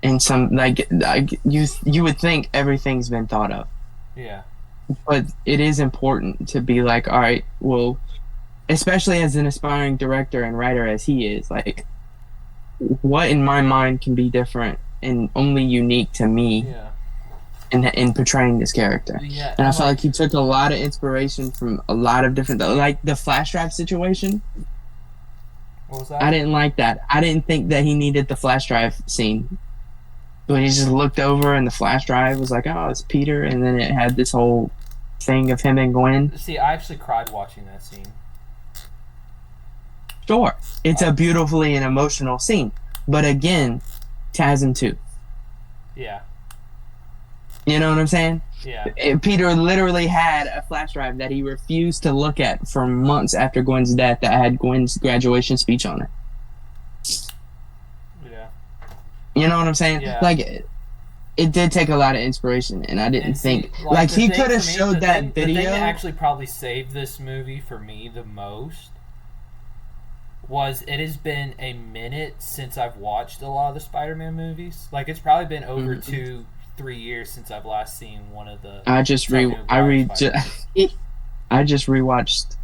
[SPEAKER 2] And like you would think everything's been thought of.
[SPEAKER 1] yeah,
[SPEAKER 2] But it is important to be like, all right, well, especially as an aspiring director and writer as he is, like, what in my mind can be different and only unique to me
[SPEAKER 1] yeah,
[SPEAKER 2] in portraying this character.
[SPEAKER 1] yeah.
[SPEAKER 2] And I
[SPEAKER 1] And
[SPEAKER 2] felt
[SPEAKER 1] like,
[SPEAKER 2] like he took a lot of inspiration from a lot of different, like the flash drive situation.
[SPEAKER 1] what was
[SPEAKER 2] I
[SPEAKER 1] that?
[SPEAKER 2] didn't like that. I didn't think that he needed the flash drive scene when he just looked over and the flash drive was like, oh, it's Peter, and then it had this whole thing of him and Gwen.
[SPEAKER 1] See, I actually cried watching that scene.
[SPEAKER 2] Sure, it's
[SPEAKER 1] I,
[SPEAKER 2] a beautifully and emotional scene, but again, Tasm too.
[SPEAKER 1] yeah,
[SPEAKER 2] You know what I'm saying?
[SPEAKER 1] yeah,
[SPEAKER 2] Peter literally had a flash drive that he refused to look at for months after Gwen's death that had Gwen's graduation speech on it.
[SPEAKER 1] yeah,
[SPEAKER 2] You know what I'm saying?
[SPEAKER 1] yeah.
[SPEAKER 2] Like it did take a lot of inspiration, and I didn't
[SPEAKER 1] And see,
[SPEAKER 2] think
[SPEAKER 1] like
[SPEAKER 2] like
[SPEAKER 1] the
[SPEAKER 2] he
[SPEAKER 1] thing
[SPEAKER 2] could
[SPEAKER 1] for
[SPEAKER 2] have
[SPEAKER 1] me,
[SPEAKER 2] showed that
[SPEAKER 1] the thing that
[SPEAKER 2] video.
[SPEAKER 1] actually probably saved this movie for me the most was it has been a minute since I've watched a lot of the Spider-Man movies. Like it's probably been over
[SPEAKER 2] Mhm.
[SPEAKER 1] 2-3 years since I've last seen one of the
[SPEAKER 2] I just
[SPEAKER 1] Tobey
[SPEAKER 2] re I
[SPEAKER 1] Maguire
[SPEAKER 2] re
[SPEAKER 1] Spider-Man.
[SPEAKER 2] I just rewatched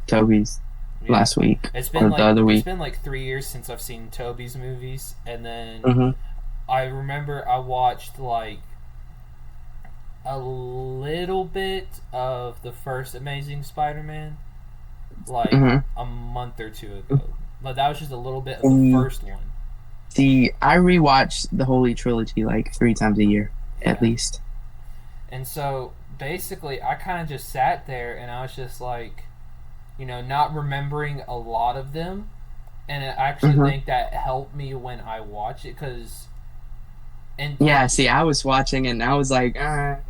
[SPEAKER 2] Toby's
[SPEAKER 1] Yeah,
[SPEAKER 2] last week or the other
[SPEAKER 1] it's
[SPEAKER 2] week.
[SPEAKER 1] been like 3 years since I've seen Toby's movies, and then
[SPEAKER 2] Hmm.
[SPEAKER 1] I remember I watched like a little bit of the first Amazing Spider-Man like
[SPEAKER 2] Hmm.
[SPEAKER 1] a month or two ago. But that was just a little bit of the first one.
[SPEAKER 2] See, I rewatch the Holy Trilogy like 3 times a year at
[SPEAKER 1] Yeah.
[SPEAKER 2] least.
[SPEAKER 1] And so basically I kind of just sat there and I was just like, not remembering a lot of them. And I actually
[SPEAKER 2] Hmm.
[SPEAKER 1] think that helped me when I watch it because and
[SPEAKER 2] Yeah, see, I was watching and I was like, that's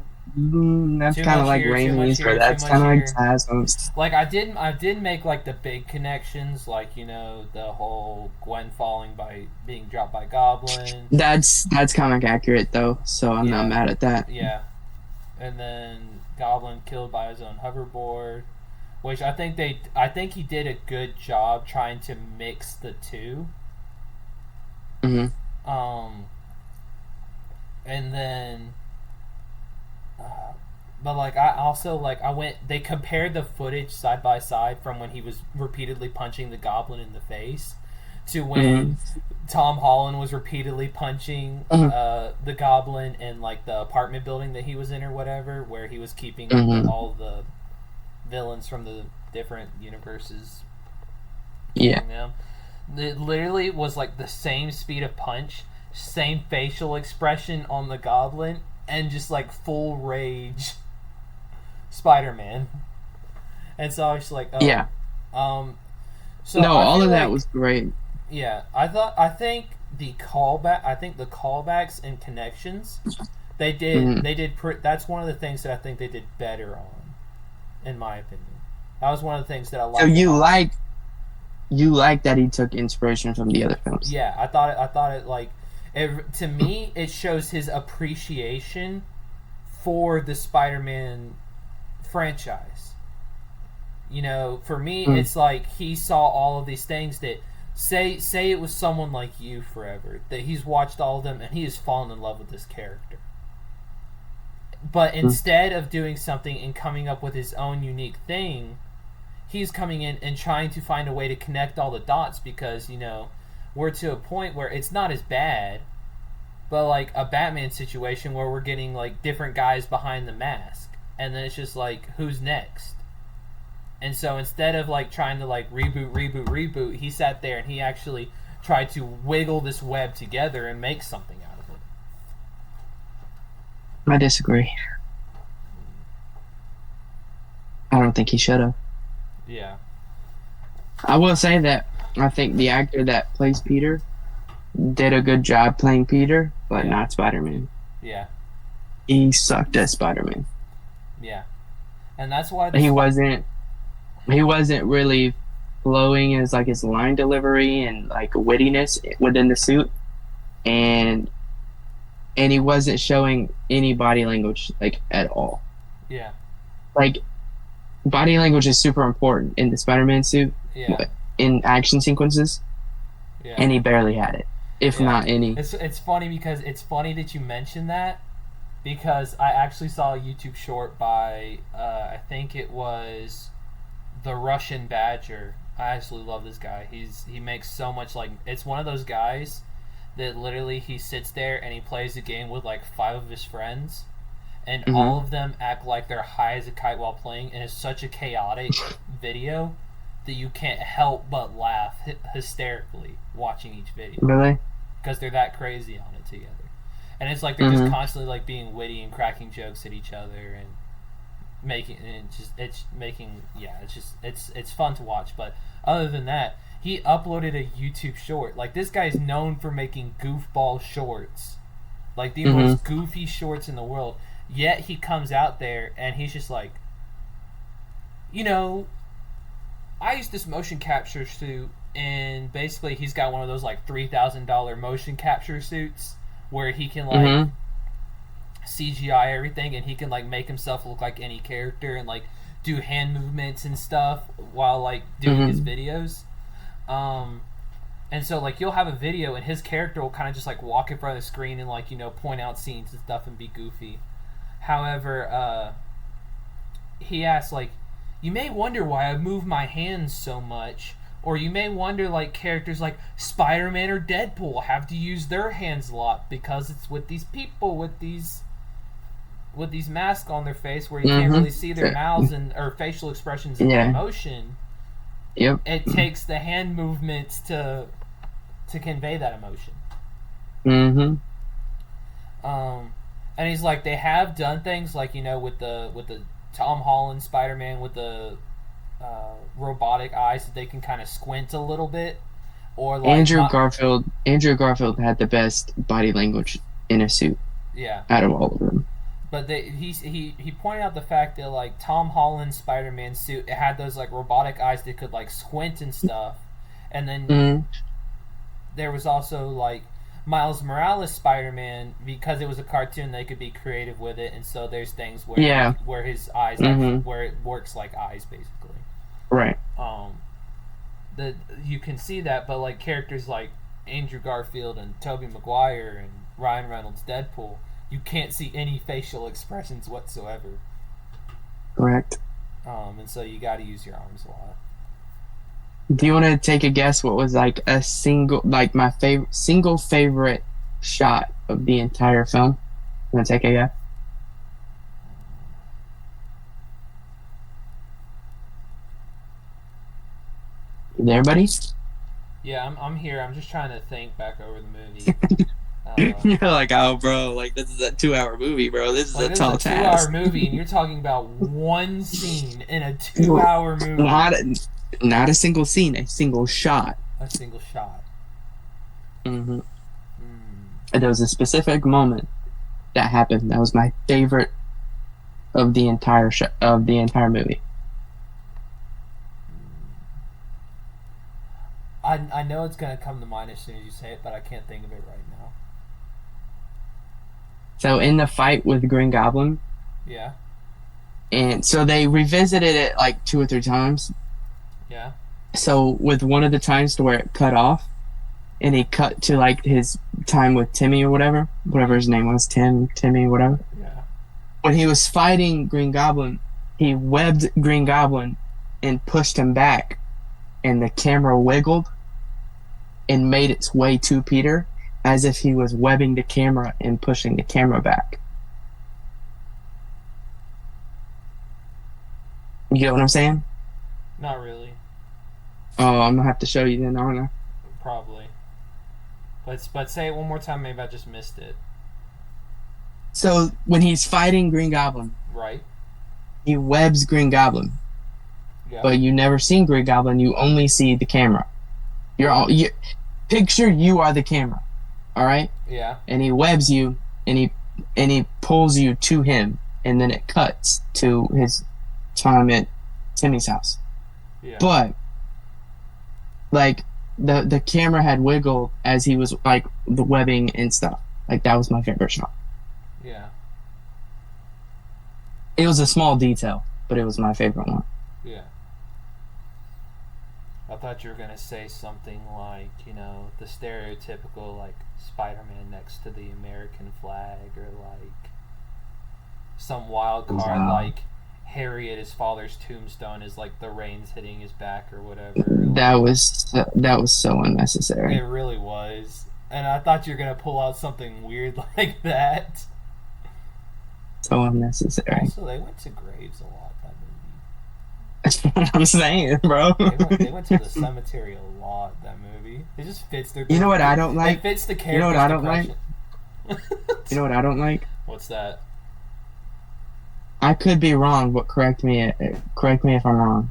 [SPEAKER 1] too
[SPEAKER 2] kind of
[SPEAKER 1] much
[SPEAKER 2] like
[SPEAKER 1] here, too much
[SPEAKER 2] Raimi's, or
[SPEAKER 1] here, too
[SPEAKER 2] that's
[SPEAKER 1] much
[SPEAKER 2] kind of like
[SPEAKER 1] here.
[SPEAKER 2] Tasm's.
[SPEAKER 1] Like I did make like the big connections, like the whole Gwen falling by being dropped by Goblin.
[SPEAKER 2] That's comic accurate though, so I'm not
[SPEAKER 1] Yeah,
[SPEAKER 2] mad at that.
[SPEAKER 1] yeah, and then Goblin killed by his own hoverboard, which I think he did a good job trying to mix the two.
[SPEAKER 2] Hmm.
[SPEAKER 1] Um, and then, uh, but like I also like I went. They compared the footage side by side from when he was repeatedly punching the Goblin in the face to when
[SPEAKER 2] Hmm.
[SPEAKER 1] Tom Holland was repeatedly punching
[SPEAKER 2] Hmm.
[SPEAKER 1] the Goblin in like the apartment building that he was in or whatever, where he was keeping
[SPEAKER 2] Hmm.
[SPEAKER 1] all the villains from the different universes,
[SPEAKER 2] Yeah.
[SPEAKER 1] killing them. It literally was like the same speed of punch, same facial expression on the Goblin, and just like full rage Spider-Man. And so I was just like, oh,
[SPEAKER 2] Yeah.
[SPEAKER 1] um, so
[SPEAKER 2] No,
[SPEAKER 1] I
[SPEAKER 2] all
[SPEAKER 1] feel
[SPEAKER 2] of that
[SPEAKER 1] like
[SPEAKER 2] was great.
[SPEAKER 1] yeah, I think the callbacks and connections They did.
[SPEAKER 2] Mm.
[SPEAKER 1] They did. That's one of the things that I think they did better on, in my opinion. That was one of the things that I
[SPEAKER 2] So
[SPEAKER 1] liked about.
[SPEAKER 2] you like that he took inspiration from the other films.
[SPEAKER 1] Yeah, I thought it. I thought it like. To me, it shows his appreciation for the Spider-Man franchise. You know, for me,
[SPEAKER 2] Mm.
[SPEAKER 1] it's like he saw all of these things that say it was someone like you forever that he's watched all of them and he has fallen in love with this character. But
[SPEAKER 2] Mm.
[SPEAKER 1] instead of doing something and coming up with his own unique thing, he's coming in and trying to find a way to connect all the dots because, we're to a point where it's not as bad, but like a Batman situation where we're getting like different guys behind the mask. And then it's just like, who's next? And so instead of like trying to like reboot, he sat there and he actually tried to wiggle this web together and make something out of it.
[SPEAKER 2] I disagree. I don't think he should have.
[SPEAKER 1] Yeah.
[SPEAKER 2] I will say that I think the actor that plays Peter did a good job playing Peter, but
[SPEAKER 1] Yeah.
[SPEAKER 2] not Spider-Man.
[SPEAKER 1] Yeah.
[SPEAKER 2] He sucked at Spider-Man.
[SPEAKER 1] Yeah. And that's why
[SPEAKER 2] He wasn't really flowing as like his line delivery and like wittiness within the suit, and he wasn't showing any body language like at all.
[SPEAKER 1] Yeah.
[SPEAKER 2] Like body language is super important in the Spider-Man suit
[SPEAKER 1] Yeah.
[SPEAKER 2] in action sequences,
[SPEAKER 1] Yeah.
[SPEAKER 2] and he barely had it, if
[SPEAKER 1] Yeah.
[SPEAKER 2] not any.
[SPEAKER 1] It's funny because it's funny that you mentioned that because I actually saw a YouTube short by I think it was the Russian Badger. I absolutely love this guy. He makes so much like it's one of those guys that literally he sits there and he plays a game with like 5 of his friends and
[SPEAKER 2] Hmm.
[SPEAKER 1] all of them act like they're high as a kite while playing and it's such a chaotic video that you can't help but laugh hysterically watching each video
[SPEAKER 2] Really?
[SPEAKER 1] because they're that crazy on it together. And it's like they're just
[SPEAKER 2] Hmm.
[SPEAKER 1] constantly like being witty and cracking jokes at each other and it's fun to watch. But other than that, he uploaded a YouTube short. Like this guy's known for making goofball shorts, like the
[SPEAKER 2] Hmm.
[SPEAKER 1] most goofy shorts in the world. Yet he comes out there and he's just like, you know, I used this motion capture suit, and basically he's got one of those like $3,000 motion capture suits where he can like
[SPEAKER 2] Hmm.
[SPEAKER 1] CGI everything, and he can like make himself look like any character and like do hand movements and stuff while like doing his
[SPEAKER 2] Hmm.
[SPEAKER 1] videos. Um, and so like you'll have a video, and his character will kind of just like walk in front of the screen and like point out scenes and stuff and be goofy. However, he asks like, you may wonder why I move my hands so much, or you may wonder like characters like Spider-Man or Deadpool have to use their hands a lot because it's with these people with these masks on their face where you can't
[SPEAKER 2] Hmm.
[SPEAKER 1] really see their mouths and or facial expressions and
[SPEAKER 2] Yeah.
[SPEAKER 1] emotion.
[SPEAKER 2] Yep.
[SPEAKER 1] It takes the hand movements to convey that emotion.
[SPEAKER 2] Hmm.
[SPEAKER 1] And he's like, they have done things like with the Tom Holland Spider-Man with the robotic eyes that they can kind of squint a little bit, or like
[SPEAKER 2] Andrew Garfield had the best body language in a suit
[SPEAKER 1] yeah.
[SPEAKER 2] out of all of them.
[SPEAKER 1] But he pointed out the fact that like Tom Holland's Spider-Man suit, it had those like robotic eyes that could like squint and stuff, and then
[SPEAKER 2] Hmm.
[SPEAKER 1] there was also like Miles Morales Spider-Man, because it was a cartoon, they could be creative with it, and so there's things where
[SPEAKER 2] Yeah.
[SPEAKER 1] where his eyes
[SPEAKER 2] Hmm.
[SPEAKER 1] where it works like eyes basically.
[SPEAKER 2] Right.
[SPEAKER 1] That you can see that, but like characters like Andrew Garfield and Tobey Maguire and Ryan Reynolds Deadpool, you can't see any facial expressions whatsoever.
[SPEAKER 2] Correct.
[SPEAKER 1] And so you got to use your arms a lot.
[SPEAKER 2] Do you want to take a guess what was like a single, like my favorite shot of the entire film? You want to take a guess? You there, buddy?
[SPEAKER 1] Yeah, I'm here. I'm just trying to think back over the movie.
[SPEAKER 2] You're like, oh, bro, like this is a 2-hour movie, bro. This is
[SPEAKER 1] Like
[SPEAKER 2] a
[SPEAKER 1] this is
[SPEAKER 2] tall
[SPEAKER 1] a 2 hour
[SPEAKER 2] task.
[SPEAKER 1] movie, and you're talking about one scene in a 2 hour movie.
[SPEAKER 2] Not a single scene, a single shot.
[SPEAKER 1] A single shot.
[SPEAKER 2] Hmm.
[SPEAKER 1] Mm.
[SPEAKER 2] And there was a specific moment that happened. That was my favorite of the entire show, of the entire movie.
[SPEAKER 1] I know it's gonna come to mind as soon as you say it, but I can't think of it right now.
[SPEAKER 2] So in the fight with Green Goblin,
[SPEAKER 1] Yeah.
[SPEAKER 2] and so they revisited it like two or three times.
[SPEAKER 1] Yeah.
[SPEAKER 2] So with one of the times to where it cut off, and he cut to like his time with Timmy or whatever his name was, Timmy, whatever.
[SPEAKER 1] Yeah.
[SPEAKER 2] When he was fighting Green Goblin, he webbed Green Goblin and pushed him back, and the camera wiggled and made its way to Peter as if he was webbing the camera and pushing the camera back. You get what I'm saying?
[SPEAKER 1] Not really.
[SPEAKER 2] Oh, I'm gonna have to show you then, aren't I?
[SPEAKER 1] Probably. But say it one more time. Maybe I just missed it.
[SPEAKER 2] So when he's fighting Green Goblin,
[SPEAKER 1] Right.
[SPEAKER 2] he webs Green Goblin,
[SPEAKER 1] Yeah.
[SPEAKER 2] but you never seen Green Goblin. You only see the camera. You picture you are the camera, all right?
[SPEAKER 1] Yeah.
[SPEAKER 2] And he webs you, and he pulls you to him, and then it cuts to his time at Timmy's house.
[SPEAKER 1] Yeah.
[SPEAKER 2] But like the camera had wiggled as he was like the webbing and stuff. Like that was my favorite shot.
[SPEAKER 1] Yeah.
[SPEAKER 2] It was a small detail, but it was my favorite one.
[SPEAKER 1] Yeah. I thought you were gonna say something like, the stereotypical like Spider-Man next to the American flag, or like some wild card
[SPEAKER 2] Wow.
[SPEAKER 1] like Harry at his father's tombstone is like the rain's hitting his back or whatever.
[SPEAKER 2] That was so unnecessary.
[SPEAKER 1] It really was, and I thought you were gonna pull out something weird like that.
[SPEAKER 2] So unnecessary.
[SPEAKER 1] Also, they went to graves a lot that movie.
[SPEAKER 2] That's what I'm saying, bro.
[SPEAKER 1] They went to the cemetery a lot that movie. It just fits their.
[SPEAKER 2] You know what I don't like?
[SPEAKER 1] It fits the character.
[SPEAKER 2] You know what I don't like?
[SPEAKER 1] depression.
[SPEAKER 2] You know what I don't like?
[SPEAKER 1] What's that?
[SPEAKER 2] I could be wrong, but correct me if I'm wrong.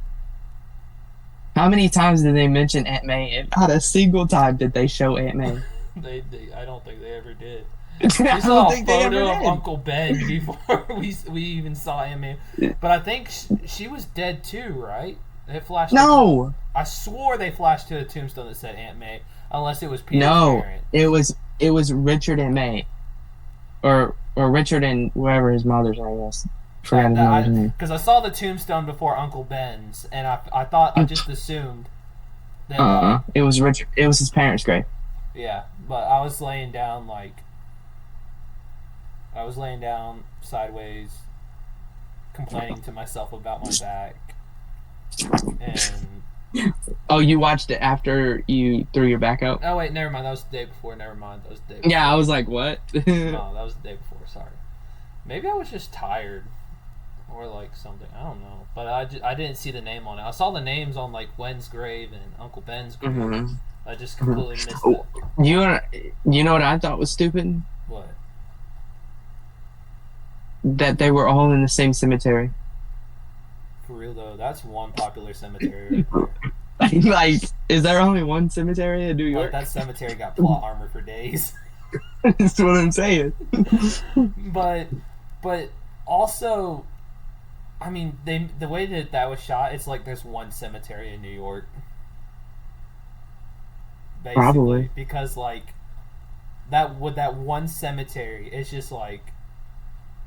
[SPEAKER 2] How many times did they mention Aunt May? And not a single time did they show Aunt May.
[SPEAKER 1] I don't think they ever did.
[SPEAKER 2] I
[SPEAKER 1] We
[SPEAKER 2] don't
[SPEAKER 1] saw a
[SPEAKER 2] think they ever
[SPEAKER 1] photo of
[SPEAKER 2] did.
[SPEAKER 1] Uncle Ben before we even saw Aunt May. But I think she was dead too, right? They flashed.
[SPEAKER 2] No,
[SPEAKER 1] I swore they flashed to a tombstone that said Aunt May, unless it was Peter's
[SPEAKER 2] no,
[SPEAKER 1] parent.
[SPEAKER 2] it was Richard and May, or Richard and whoever his mother's name was. Forgot his mother's name.
[SPEAKER 1] Because I saw the tombstone before Uncle Ben's, and I thought I just assumed that.
[SPEAKER 2] It was Richard. It was his parents' grave.
[SPEAKER 1] Yeah, but I was laying down sideways, complaining to myself about my back, and
[SPEAKER 2] Oh, you watched it after you threw your back out?
[SPEAKER 1] oh wait, never mind. That was the day before. Never mind. That was the day before.
[SPEAKER 2] Yeah, I was like, what?
[SPEAKER 1] No, that was the day before. Sorry. Maybe I was just tired, or like something. I don't know. But I didn't see the name on it. I saw the names on like Gwen's grave and Uncle Ben's grave.
[SPEAKER 2] Mhm.
[SPEAKER 1] I just completely missed
[SPEAKER 2] Oh,
[SPEAKER 1] it.
[SPEAKER 2] You know what I thought was stupid?
[SPEAKER 1] What?
[SPEAKER 2] That they were all in the same cemetery.
[SPEAKER 1] For real though, that's one popular cemetery right there.
[SPEAKER 2] Like, is there only one cemetery in New
[SPEAKER 1] Like
[SPEAKER 2] York?
[SPEAKER 1] that cemetery got plot armor for days.
[SPEAKER 2] That's what I'm saying.
[SPEAKER 1] but also, I mean, the way that was shot, it's like there's one cemetery in New York. Basically,
[SPEAKER 2] Probably.
[SPEAKER 1] because like that with that one cemetery, it's just like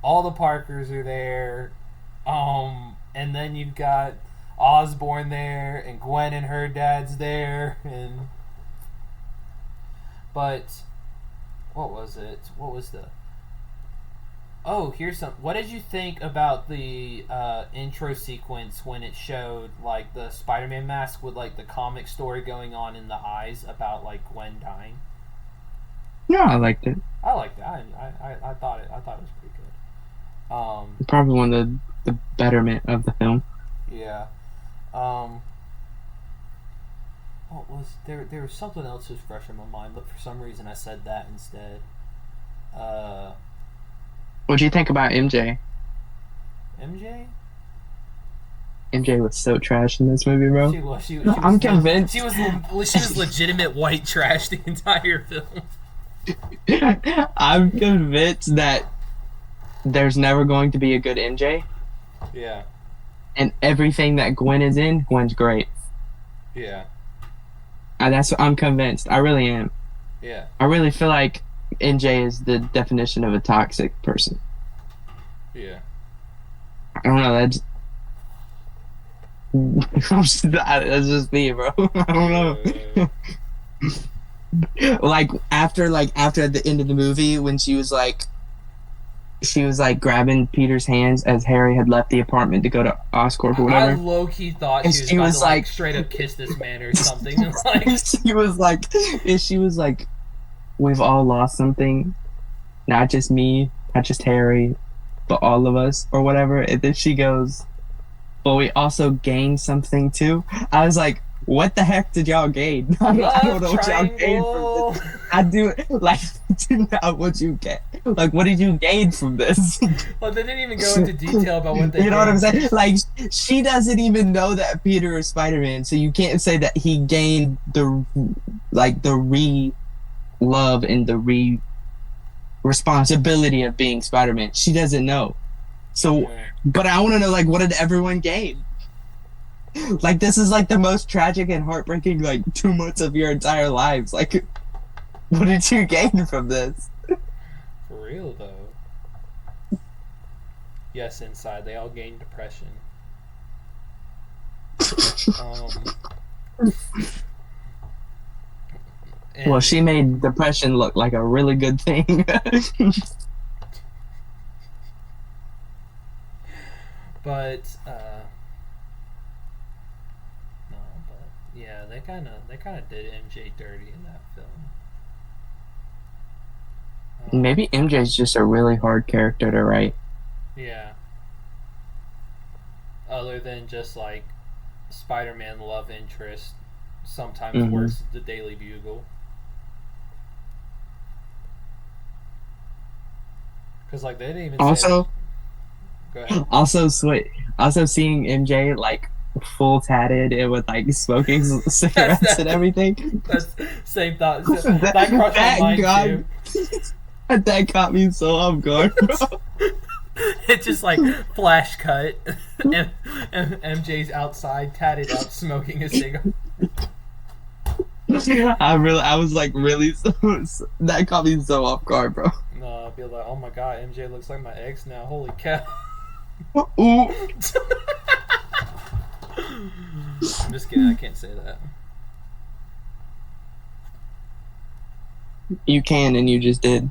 [SPEAKER 1] all the Parkers are there, and then you've got Osborne there, and Gwen and her dad's there, and but what was it? What was the? Oh, here's some. What did you think about the intro sequence when it showed like the Spider-Man mask with like the comic story going on in the eyes about like Gwen dying?
[SPEAKER 2] No, I liked it.
[SPEAKER 1] I liked that. I thought it was pretty good.
[SPEAKER 2] Probably one of the betterment of the film.
[SPEAKER 1] Yeah. What was there? There was something else that was fresh in my mind, but for some reason I said that instead.
[SPEAKER 2] What do you think about MJ?
[SPEAKER 1] MJ?
[SPEAKER 2] MJ was so trash in this movie, bro.
[SPEAKER 1] She was
[SPEAKER 2] I'm convinced.
[SPEAKER 1] She was legitimate white trash the entire film.
[SPEAKER 2] I'm convinced that there's never going to be a good MJ,
[SPEAKER 1] Yeah.
[SPEAKER 2] and everything that Gwen is in, Gwen's great.
[SPEAKER 1] Yeah.
[SPEAKER 2] That's what I'm convinced. I really am.
[SPEAKER 1] Yeah.
[SPEAKER 2] I really feel like MJ is the definition of a toxic person.
[SPEAKER 1] Yeah.
[SPEAKER 2] I don't know. That's just me, bro. I don't
[SPEAKER 1] Uh,
[SPEAKER 2] know. Like after the end of the movie when she was like grabbing Peter's hands as Harry had left the apartment to go to Oscorp or
[SPEAKER 1] I
[SPEAKER 2] whatever,
[SPEAKER 1] low key thought
[SPEAKER 2] and
[SPEAKER 1] she was
[SPEAKER 2] she
[SPEAKER 1] about to
[SPEAKER 2] was
[SPEAKER 1] like
[SPEAKER 2] like,
[SPEAKER 1] straight up kiss this man or something. And like,
[SPEAKER 2] she was like, and she was like, we've all lost something, not just me, not just Harry, but all of us or whatever. And then she goes, but we also gained something too. I was like, what the heck did y'all gain? I don't
[SPEAKER 1] love
[SPEAKER 2] know what y'all gained from this.
[SPEAKER 1] triangle.
[SPEAKER 2] I do like do not what you get. Like, what did you gain from this?
[SPEAKER 1] Well, they didn't even go into detail about what they
[SPEAKER 2] You know what I'm
[SPEAKER 1] gained.
[SPEAKER 2] saying? Like, she doesn't even know that Peter is Spider-Man, so you can't say that he gained the re love and the re responsibility of being Spider-Man. She doesn't know. So,
[SPEAKER 1] Yeah.
[SPEAKER 2] but I want to know, like, what did everyone gain? Like, this is like the most tragic and heartbreaking, like, 2 months of your entire lives. Like, what did you gain from this?
[SPEAKER 1] For real though. Yes, inside they all gained depression. Um,
[SPEAKER 2] Well,
[SPEAKER 1] and
[SPEAKER 2] she made depression look like a really good thing.
[SPEAKER 1] but no, but yeah, they kind of did MJ dirty in that film.
[SPEAKER 2] Maybe MJ's just a really hard character to write.
[SPEAKER 1] Yeah. Other than just like Spider-Man love interest, sometimes
[SPEAKER 2] Hmm.
[SPEAKER 1] works at the Daily Bugle. Because like they didn't even say.
[SPEAKER 2] Also,
[SPEAKER 1] Go ahead.
[SPEAKER 2] also sweet. Also seeing MJ like full tatted and with like smoking
[SPEAKER 1] That's
[SPEAKER 2] cigarettes and
[SPEAKER 1] that.
[SPEAKER 2] everything.
[SPEAKER 1] That's same thought. That
[SPEAKER 2] that
[SPEAKER 1] crossed my
[SPEAKER 2] that
[SPEAKER 1] mind
[SPEAKER 2] got
[SPEAKER 1] too.
[SPEAKER 2] that got me so off guard, bro.
[SPEAKER 1] It's just like flash cut. MJ's outside, tatted up, smoking a cigarette.
[SPEAKER 2] I was like really that got me so off guard, bro.
[SPEAKER 1] No, I'd be like, oh my god, MJ looks like my ex now. Holy cow.
[SPEAKER 2] Ooh,
[SPEAKER 1] I'm just kidding. I can't say that.
[SPEAKER 2] you can and you just did.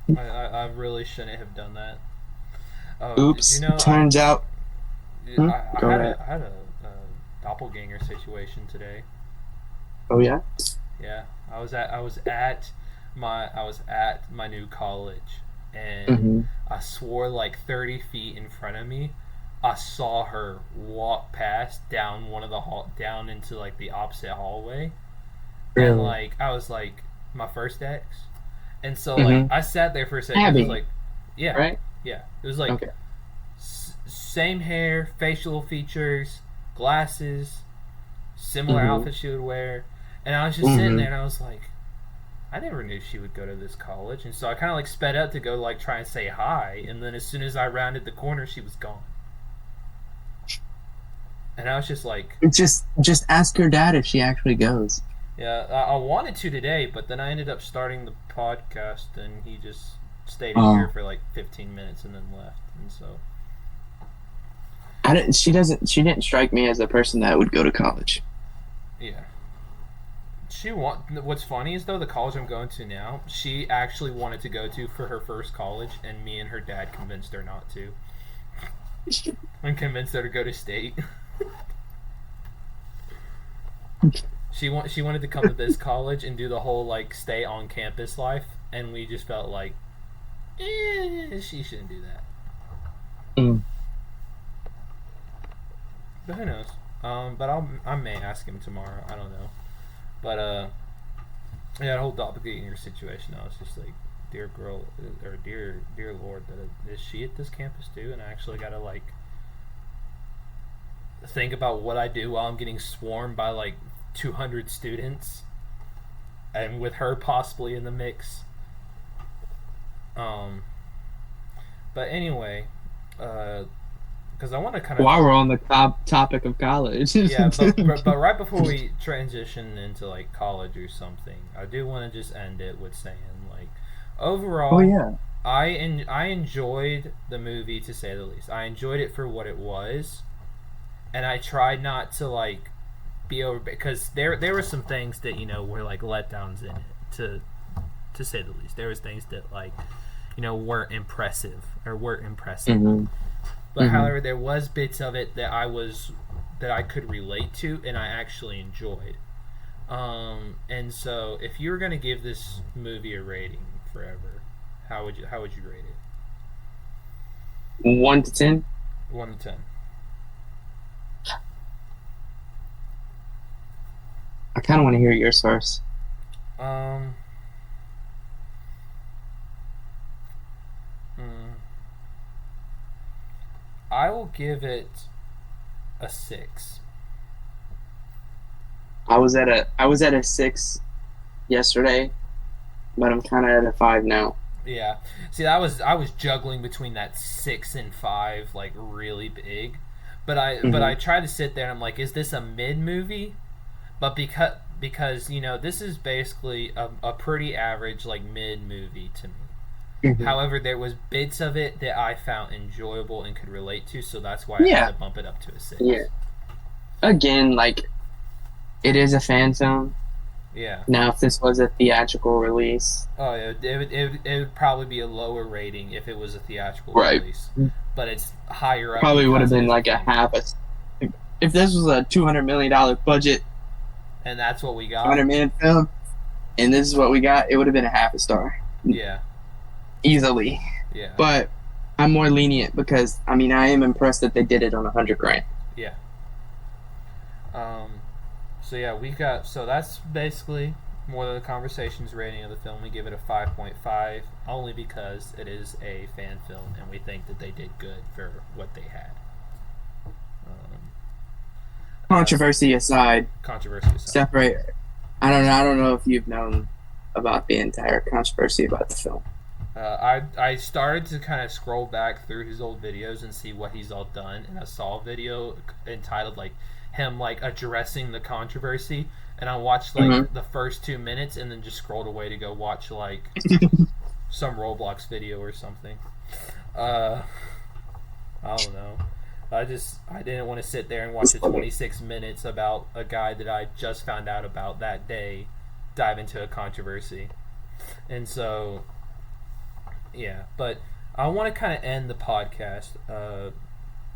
[SPEAKER 1] Yeah, I really shouldn't have done that. Oh, did you
[SPEAKER 2] Oops.
[SPEAKER 1] know
[SPEAKER 2] Turns out.
[SPEAKER 1] I
[SPEAKER 2] Go
[SPEAKER 1] had
[SPEAKER 2] ahead.
[SPEAKER 1] a doppelganger situation today.
[SPEAKER 2] Oh yeah.
[SPEAKER 1] Yeah, I was at my new college, and
[SPEAKER 2] Hmm.
[SPEAKER 1] I swore like 30 feet in front of me, I saw her walk past down one of the down into like the opposite hallway, and
[SPEAKER 2] Really.
[SPEAKER 1] like I was like my first ex, and so like
[SPEAKER 2] Hmm.
[SPEAKER 1] I sat there for a second. It was
[SPEAKER 2] Abby,
[SPEAKER 1] like, yeah,
[SPEAKER 2] right?
[SPEAKER 1] yeah, it was like
[SPEAKER 2] Okay.
[SPEAKER 1] same hair, facial features, glasses, similar
[SPEAKER 2] Hmm.
[SPEAKER 1] outfit she would wear, and I was just sitting there
[SPEAKER 2] Hmm.
[SPEAKER 1] and I was like, I never knew she would go to this college, and so I kind of like sped up to go like try and say hi, and then as soon as I rounded the corner, she was gone, and I was just like,
[SPEAKER 2] Just ask her dad if she actually goes.
[SPEAKER 1] yeah, I wanted to today, but then I ended up starting the podcast, and he just stayed in here
[SPEAKER 2] Oh,
[SPEAKER 1] for like 15 minutes and then left, and so
[SPEAKER 2] I didn't. She doesn't. She didn't strike me as a person that would go to college.
[SPEAKER 1] yeah. What's funny is though the college I'm going to now, she actually wanted to go to for her first college, and me and her dad convinced her not to, and convinced her to go to state. She wanted to come to this college and do the whole like stay on campus life, and we just felt like, she shouldn't do that.
[SPEAKER 2] Mm.
[SPEAKER 1] But who knows? But I may ask him tomorrow. I don't know. But yeah, the whole doppelganger situation. I was just like, dear girl, or dear Lord, that is she at this campus too? And I actually gotta like think about what I do while I'm getting swarmed by like 200 students, and with her possibly in the mix. Um, But anyway, because I want to kind of
[SPEAKER 2] While we're on the topic of college.
[SPEAKER 1] yeah, but right before we transition into like college or something, I do want to just end it with saying like
[SPEAKER 2] Oh
[SPEAKER 1] overall,
[SPEAKER 2] yeah.
[SPEAKER 1] I enjoyed the movie to say the least. I enjoyed it for what it was, and I tried not to like be over because there were some things that were like letdowns in it to say the least. There was things that like weren't impressive or weren't impressive.
[SPEAKER 2] Hmm.
[SPEAKER 1] But however, there was bits of it that I could relate to and I actually enjoyed. And so if you were gonna give this movie a rating forever, how would you rate it?
[SPEAKER 2] 1 to 10.
[SPEAKER 1] 1 to 10.
[SPEAKER 2] I kind of want to hear yours first.
[SPEAKER 1] Um. mm, I will give it a 6.
[SPEAKER 2] I was at a 6 yesterday, but I'm kind of at a 5 now.
[SPEAKER 1] Yeah. See, I was juggling between that 6 and 5, like really big. But I
[SPEAKER 2] Hmm.
[SPEAKER 1] tried to sit there and I'm like, is this a mid movie? But because this is basically a pretty average like mid movie to me.
[SPEAKER 2] Hmm.
[SPEAKER 1] However, there was bits of it that I found enjoyable and could relate to, so that's why I had
[SPEAKER 2] Yeah,
[SPEAKER 1] to bump it up to a six.
[SPEAKER 2] yeah. Again, like it is a fan film.
[SPEAKER 1] Yeah.
[SPEAKER 2] Now, if this was a theatrical release,
[SPEAKER 1] Oh, yeah. It would probably be a lower rating if it was a theatrical
[SPEAKER 2] right,
[SPEAKER 1] release, but it's higher up
[SPEAKER 2] probably would have
[SPEAKER 1] because it
[SPEAKER 2] been
[SPEAKER 1] is a
[SPEAKER 2] like a
[SPEAKER 1] fan film,
[SPEAKER 2] half a. If this was a $200 million budget,
[SPEAKER 1] and that's what we got.
[SPEAKER 2] 100 minute film, and this is what we got, it would have been a half a star
[SPEAKER 1] Yeah.
[SPEAKER 2] easily.
[SPEAKER 1] Yeah.
[SPEAKER 2] But I'm more lenient because I mean I am impressed that they did it on 100 grand.
[SPEAKER 1] Yeah. Um. So yeah, we got. So that's basically more than the conversations rating of the film. We give it a 5.5 only because it is a fan film and we think that they did good for what they had. Um, uh,
[SPEAKER 2] Controversy aside,
[SPEAKER 1] Controversy aside.
[SPEAKER 2] separate. I don't know. I don't know if you've known about the entire controversy about the film.
[SPEAKER 1] I started to kind of scroll back through his old videos and see what he's all done, and I saw a video entitled like him like addressing the controversy, and I watched
[SPEAKER 2] Hmm.
[SPEAKER 1] like the first 2 minutes and then just scrolled away to go watch like some Roblox video or something. Uh, I don't know. I didn't want to sit there and watch
[SPEAKER 2] It's
[SPEAKER 1] a
[SPEAKER 2] funny.
[SPEAKER 1] 26 minutes about a guy that I just found out about that day dive into a controversy, and so yeah, but I want to kind of end the podcast.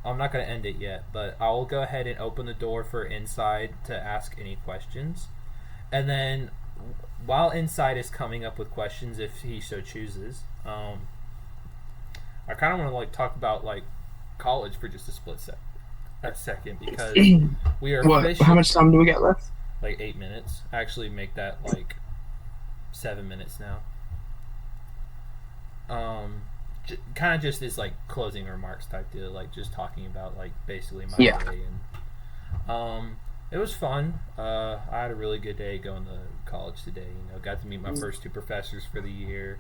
[SPEAKER 1] I'm not going to end it yet, but I will go ahead and open the door for Inside to ask any questions. And then while Inside is coming up with questions, if he so chooses, I kind of want to like talk about like college for just a second because we are
[SPEAKER 2] What? How
[SPEAKER 1] official
[SPEAKER 2] much time do we got left?
[SPEAKER 1] like 8 minutes. Actually, make that like 7 minutes now. um Kind of just this like closing remarks type deal, like just talking about like basically my
[SPEAKER 2] Yeah.
[SPEAKER 1] day. And it was fun. I had a really good day going to college today. Got to meet my first two professors for the year.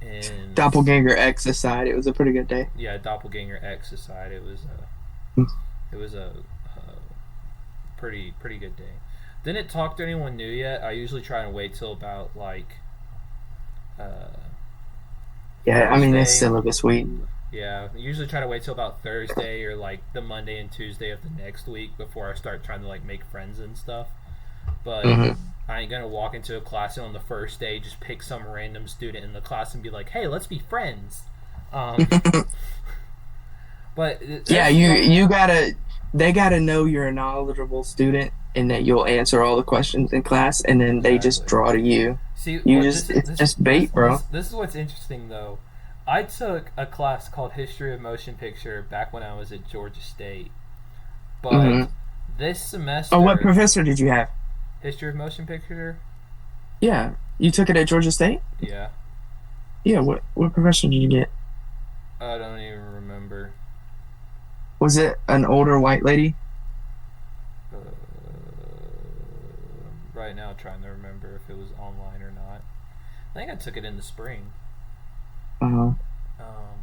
[SPEAKER 1] And
[SPEAKER 2] Doppelganger X aside, it was a pretty good day.
[SPEAKER 1] yeah, doppelganger X aside, it was a pretty good day. Didn't talk to anyone new yet. I usually try and wait till about like uh
[SPEAKER 2] Yeah, I mean it's
[SPEAKER 1] Thursday.
[SPEAKER 2] syllabus week.
[SPEAKER 1] Yeah, I usually try to wait till about Thursday or like the Monday and Tuesday of the next week before I start trying to like make friends and stuff. But
[SPEAKER 2] Hmm.
[SPEAKER 1] I ain't gonna walk into a class and on the first day just pick some random student in the class and be like, "Hey, let's be friends." Um, but
[SPEAKER 2] Yeah,
[SPEAKER 1] there's
[SPEAKER 2] you gotta. They gotta know you're a knowledgeable student and that you'll answer all the questions in class, and then they just
[SPEAKER 1] exactly.
[SPEAKER 2] draw to you.
[SPEAKER 1] See,
[SPEAKER 2] You
[SPEAKER 1] what
[SPEAKER 2] just it's just bait, bro.
[SPEAKER 1] this is what's interesting though. I took a class called History of Motion Picture back when I was at Georgia State, but
[SPEAKER 2] Hmm.
[SPEAKER 1] this
[SPEAKER 2] Oh, what
[SPEAKER 1] semester,
[SPEAKER 2] professor did you have?
[SPEAKER 1] History of Motion Picture,
[SPEAKER 2] Yeah, you took it at Georgia State.
[SPEAKER 1] yeah,
[SPEAKER 2] Yeah, what professor did you get?
[SPEAKER 1] I don't even remember.
[SPEAKER 2] Was it an older white lady?
[SPEAKER 1] Uh, right now, trying to remember if it was online or not. I think I took it in the spring.
[SPEAKER 2] Uh,
[SPEAKER 1] Um,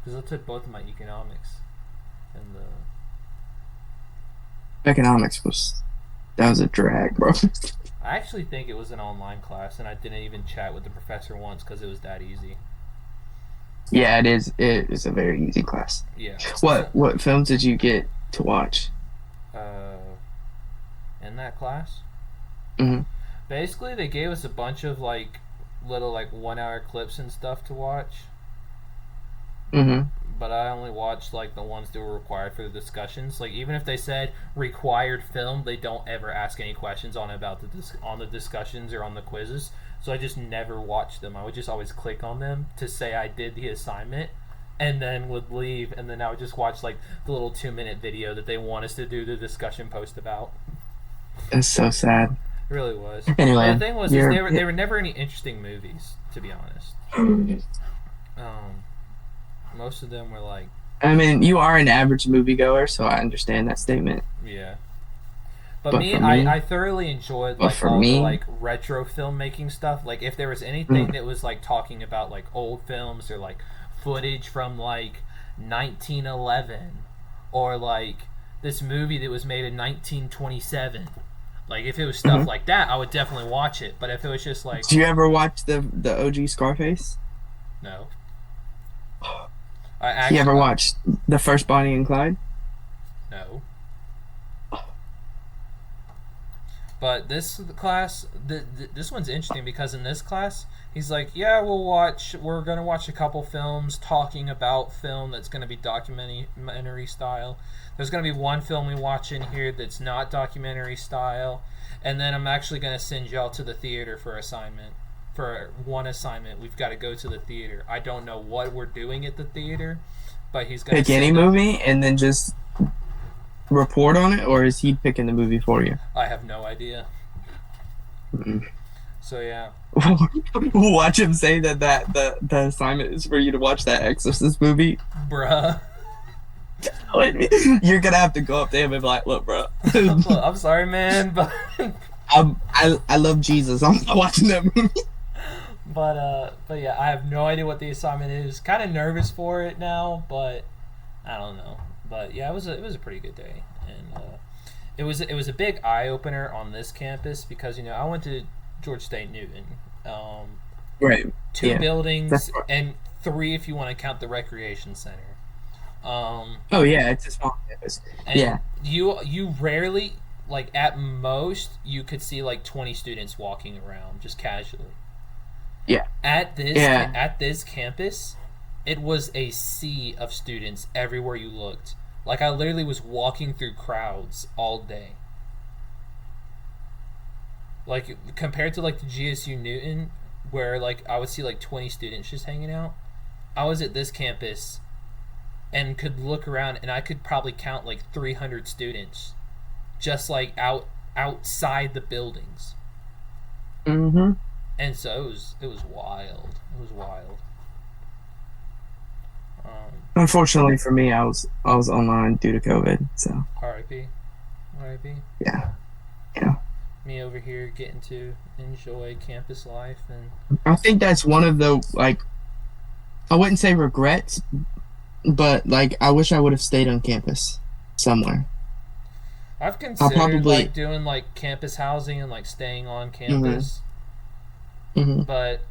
[SPEAKER 1] Because I took both of my economics and the.
[SPEAKER 2] Economics that was a drag, bro.
[SPEAKER 1] I actually think it was an online class, and I didn't even chat with the professor once because it was that easy.
[SPEAKER 2] Yeah, it is. It is a very easy class.
[SPEAKER 1] Yeah.
[SPEAKER 2] What films did you get to watch?
[SPEAKER 1] uh, in that class,
[SPEAKER 2] Hmm.
[SPEAKER 1] basically they gave us a bunch of like little like 1 hour clips and stuff to watch,
[SPEAKER 2] Hmm.
[SPEAKER 1] but I only watched like the ones that were required for the discussions. Like even if they said required film, they don't ever ask any questions on about on the discussions or on the quizzes. So I just never watched them. I would just always click on them to say I did the assignment, and then would leave, and then I would just watch like the little 2 minute video that they want us to do the discussion post about.
[SPEAKER 2] It's so sad.
[SPEAKER 1] It really was. But the
[SPEAKER 2] Anyway,
[SPEAKER 1] thing was, is
[SPEAKER 2] you're.
[SPEAKER 1] they were never any interesting movies, to be honest. Um, Most of them were like,
[SPEAKER 2] I mean, you are an average moviegoer, so I understand that statement.
[SPEAKER 1] yeah. But
[SPEAKER 2] But
[SPEAKER 1] me,
[SPEAKER 2] for me,
[SPEAKER 1] I thoroughly enjoyed
[SPEAKER 2] but
[SPEAKER 1] like
[SPEAKER 2] for
[SPEAKER 1] all the
[SPEAKER 2] me,
[SPEAKER 1] like retro filmmaking stuff. Like if there was anything
[SPEAKER 2] mm,
[SPEAKER 1] that was like talking about like old films or like footage from like 1911 or like this movie that was made in 1927. Like if it was stuff
[SPEAKER 2] mhm.
[SPEAKER 1] like that, I would definitely watch it. But if it was just like
[SPEAKER 2] Did you ever watch the OG Scarface?
[SPEAKER 1] no, I
[SPEAKER 2] You
[SPEAKER 1] actually
[SPEAKER 2] ever watched the first Bonnie and Clyde?
[SPEAKER 1] no. But this class, this one's interesting because in this class, he's like, yeah, we're gonna watch a couple films talking about film that's gonna be documentary style. There's gonna be one film we watch in here that's not documentary style, and then I'm actually gonna send y'all to the theater for assignment. For one assignment, we've got to go to the theater. I don't know what we're doing at the theater, but he's gonna
[SPEAKER 2] Pick any
[SPEAKER 1] send us.
[SPEAKER 2] movie and then just report on it, or is he picking the movie for you?
[SPEAKER 1] I have no idea.
[SPEAKER 2] Mm.
[SPEAKER 1] So yeah,
[SPEAKER 2] Watch him say the assignment is for you to watch that Exorcist movie.
[SPEAKER 1] bruh.
[SPEAKER 2] You're gonna have to go up to him and be like, "Look, bro,
[SPEAKER 1] Look, I'm sorry, man, but
[SPEAKER 2] I love Jesus. I'm not watching that movie."
[SPEAKER 1] but yeah, I have no idea what the assignment is. Kind of nervous for it now, but I don't know. But yeah, it was a pretty good day, and it was a big eye opener on this campus because I went to Georgia State Newton, um,
[SPEAKER 2] Right.
[SPEAKER 1] two
[SPEAKER 2] Yeah. That's
[SPEAKER 1] buildings
[SPEAKER 2] right.
[SPEAKER 1] and three if you want to count the recreation center. Um,
[SPEAKER 2] Oh yeah, it's a small campus.
[SPEAKER 1] and
[SPEAKER 2] Yeah.
[SPEAKER 1] you rarely, like at most you could see like 20 students walking around just casually.
[SPEAKER 2] Yeah. Yeah.
[SPEAKER 1] At this campus, it was a sea of students everywhere you looked. Like I literally was walking through crowds all day. Like compared to like the GSU Newton, where like I would see like 20 students just hanging out. I was at this campus and could look around and I could probably count like 300 students just like outside the buildings.
[SPEAKER 2] Hmm.
[SPEAKER 1] And so it was wild. It was wild. Um,
[SPEAKER 2] Unfortunately for me, I was online due to COVID. So
[SPEAKER 1] RIP. RIP.
[SPEAKER 2] yeah. Yeah.
[SPEAKER 1] Me over here getting to enjoy campus life, and
[SPEAKER 2] I think that's one of the like I wouldn't say regrets, but like I wish I would have stayed on campus somewhere.
[SPEAKER 1] I've
[SPEAKER 2] I'll
[SPEAKER 1] considered like
[SPEAKER 2] probably.
[SPEAKER 1] doing like campus housing and like staying on
[SPEAKER 2] Hmm.
[SPEAKER 1] campus,
[SPEAKER 2] Hmm.
[SPEAKER 1] but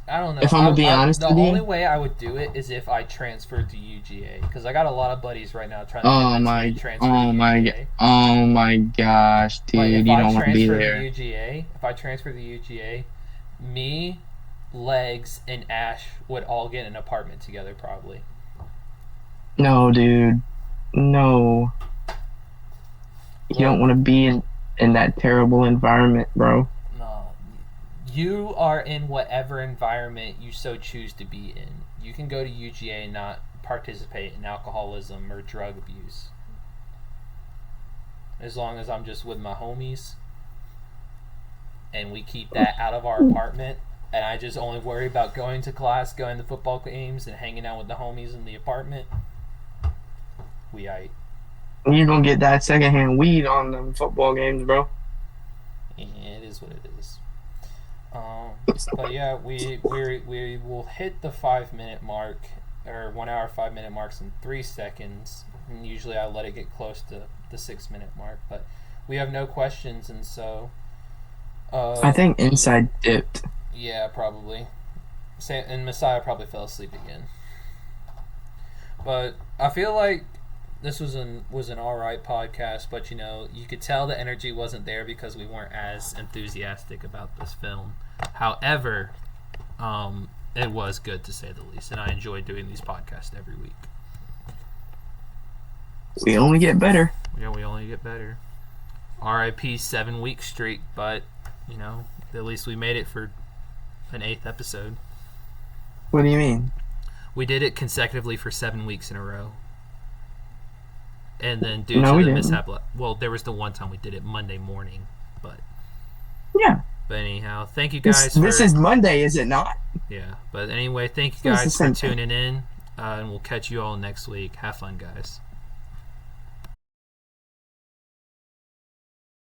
[SPEAKER 1] I don't know.
[SPEAKER 2] If I'm gonna be honest
[SPEAKER 1] The
[SPEAKER 2] with
[SPEAKER 1] only
[SPEAKER 2] you,
[SPEAKER 1] way I would do it is if I transferred to UGA because I got a lot of buddies right now trying to
[SPEAKER 2] oh
[SPEAKER 1] convince me to
[SPEAKER 2] my,
[SPEAKER 1] transfer to UGA.
[SPEAKER 2] oh my gosh,
[SPEAKER 1] Like
[SPEAKER 2] dude, you don't want to be there.
[SPEAKER 1] If I transfer to UGA, me, Legs, and Ash would all get an apartment together probably.
[SPEAKER 2] No, dude, no, you don't
[SPEAKER 1] Look,
[SPEAKER 2] want to be in that terrible environment, bro.
[SPEAKER 1] no, you are in whatever environment you so choose to be in. You can go to UGA and not participate in alcoholism or drug abuse. As long as I'm just with my homies and we keep that out of our apartment and I just only worry about going to class, going to football games, and hanging out with the homies in the apartment, we aight.
[SPEAKER 2] You're gonna get that secondhand weed on them football games, bro.
[SPEAKER 1] Yeah, it is what it is. But yeah, we will hit the 5 minute mark, or 1 hour 5 minute marks in 3 seconds. And usually I let it get close to the 6 minute mark, but we have no questions, and so
[SPEAKER 2] I think Inside dipped.
[SPEAKER 1] yeah, probably. And Messiah probably fell asleep again. But I feel like this was an all right podcast, but you could tell the energy wasn't there because we weren't as enthusiastic about this film. However, it was good to say the least, and I enjoy doing these podcasts every week.
[SPEAKER 2] We only get better.
[SPEAKER 1] Yeah, we only get better. RIP 7-week streak, but at least we made it for an 8th episode.
[SPEAKER 2] What do you mean?
[SPEAKER 1] We did it consecutively for 7 weeks in a row. And then due to the mishap, well, there was the one time we did it Monday morning, but
[SPEAKER 2] yeah.
[SPEAKER 1] But anyhow, thank you guys.
[SPEAKER 2] This is Monday, is it not?
[SPEAKER 1] Yeah, but anyway, thank you guys for tuning in, and we'll catch you all next week. Have fun, guys.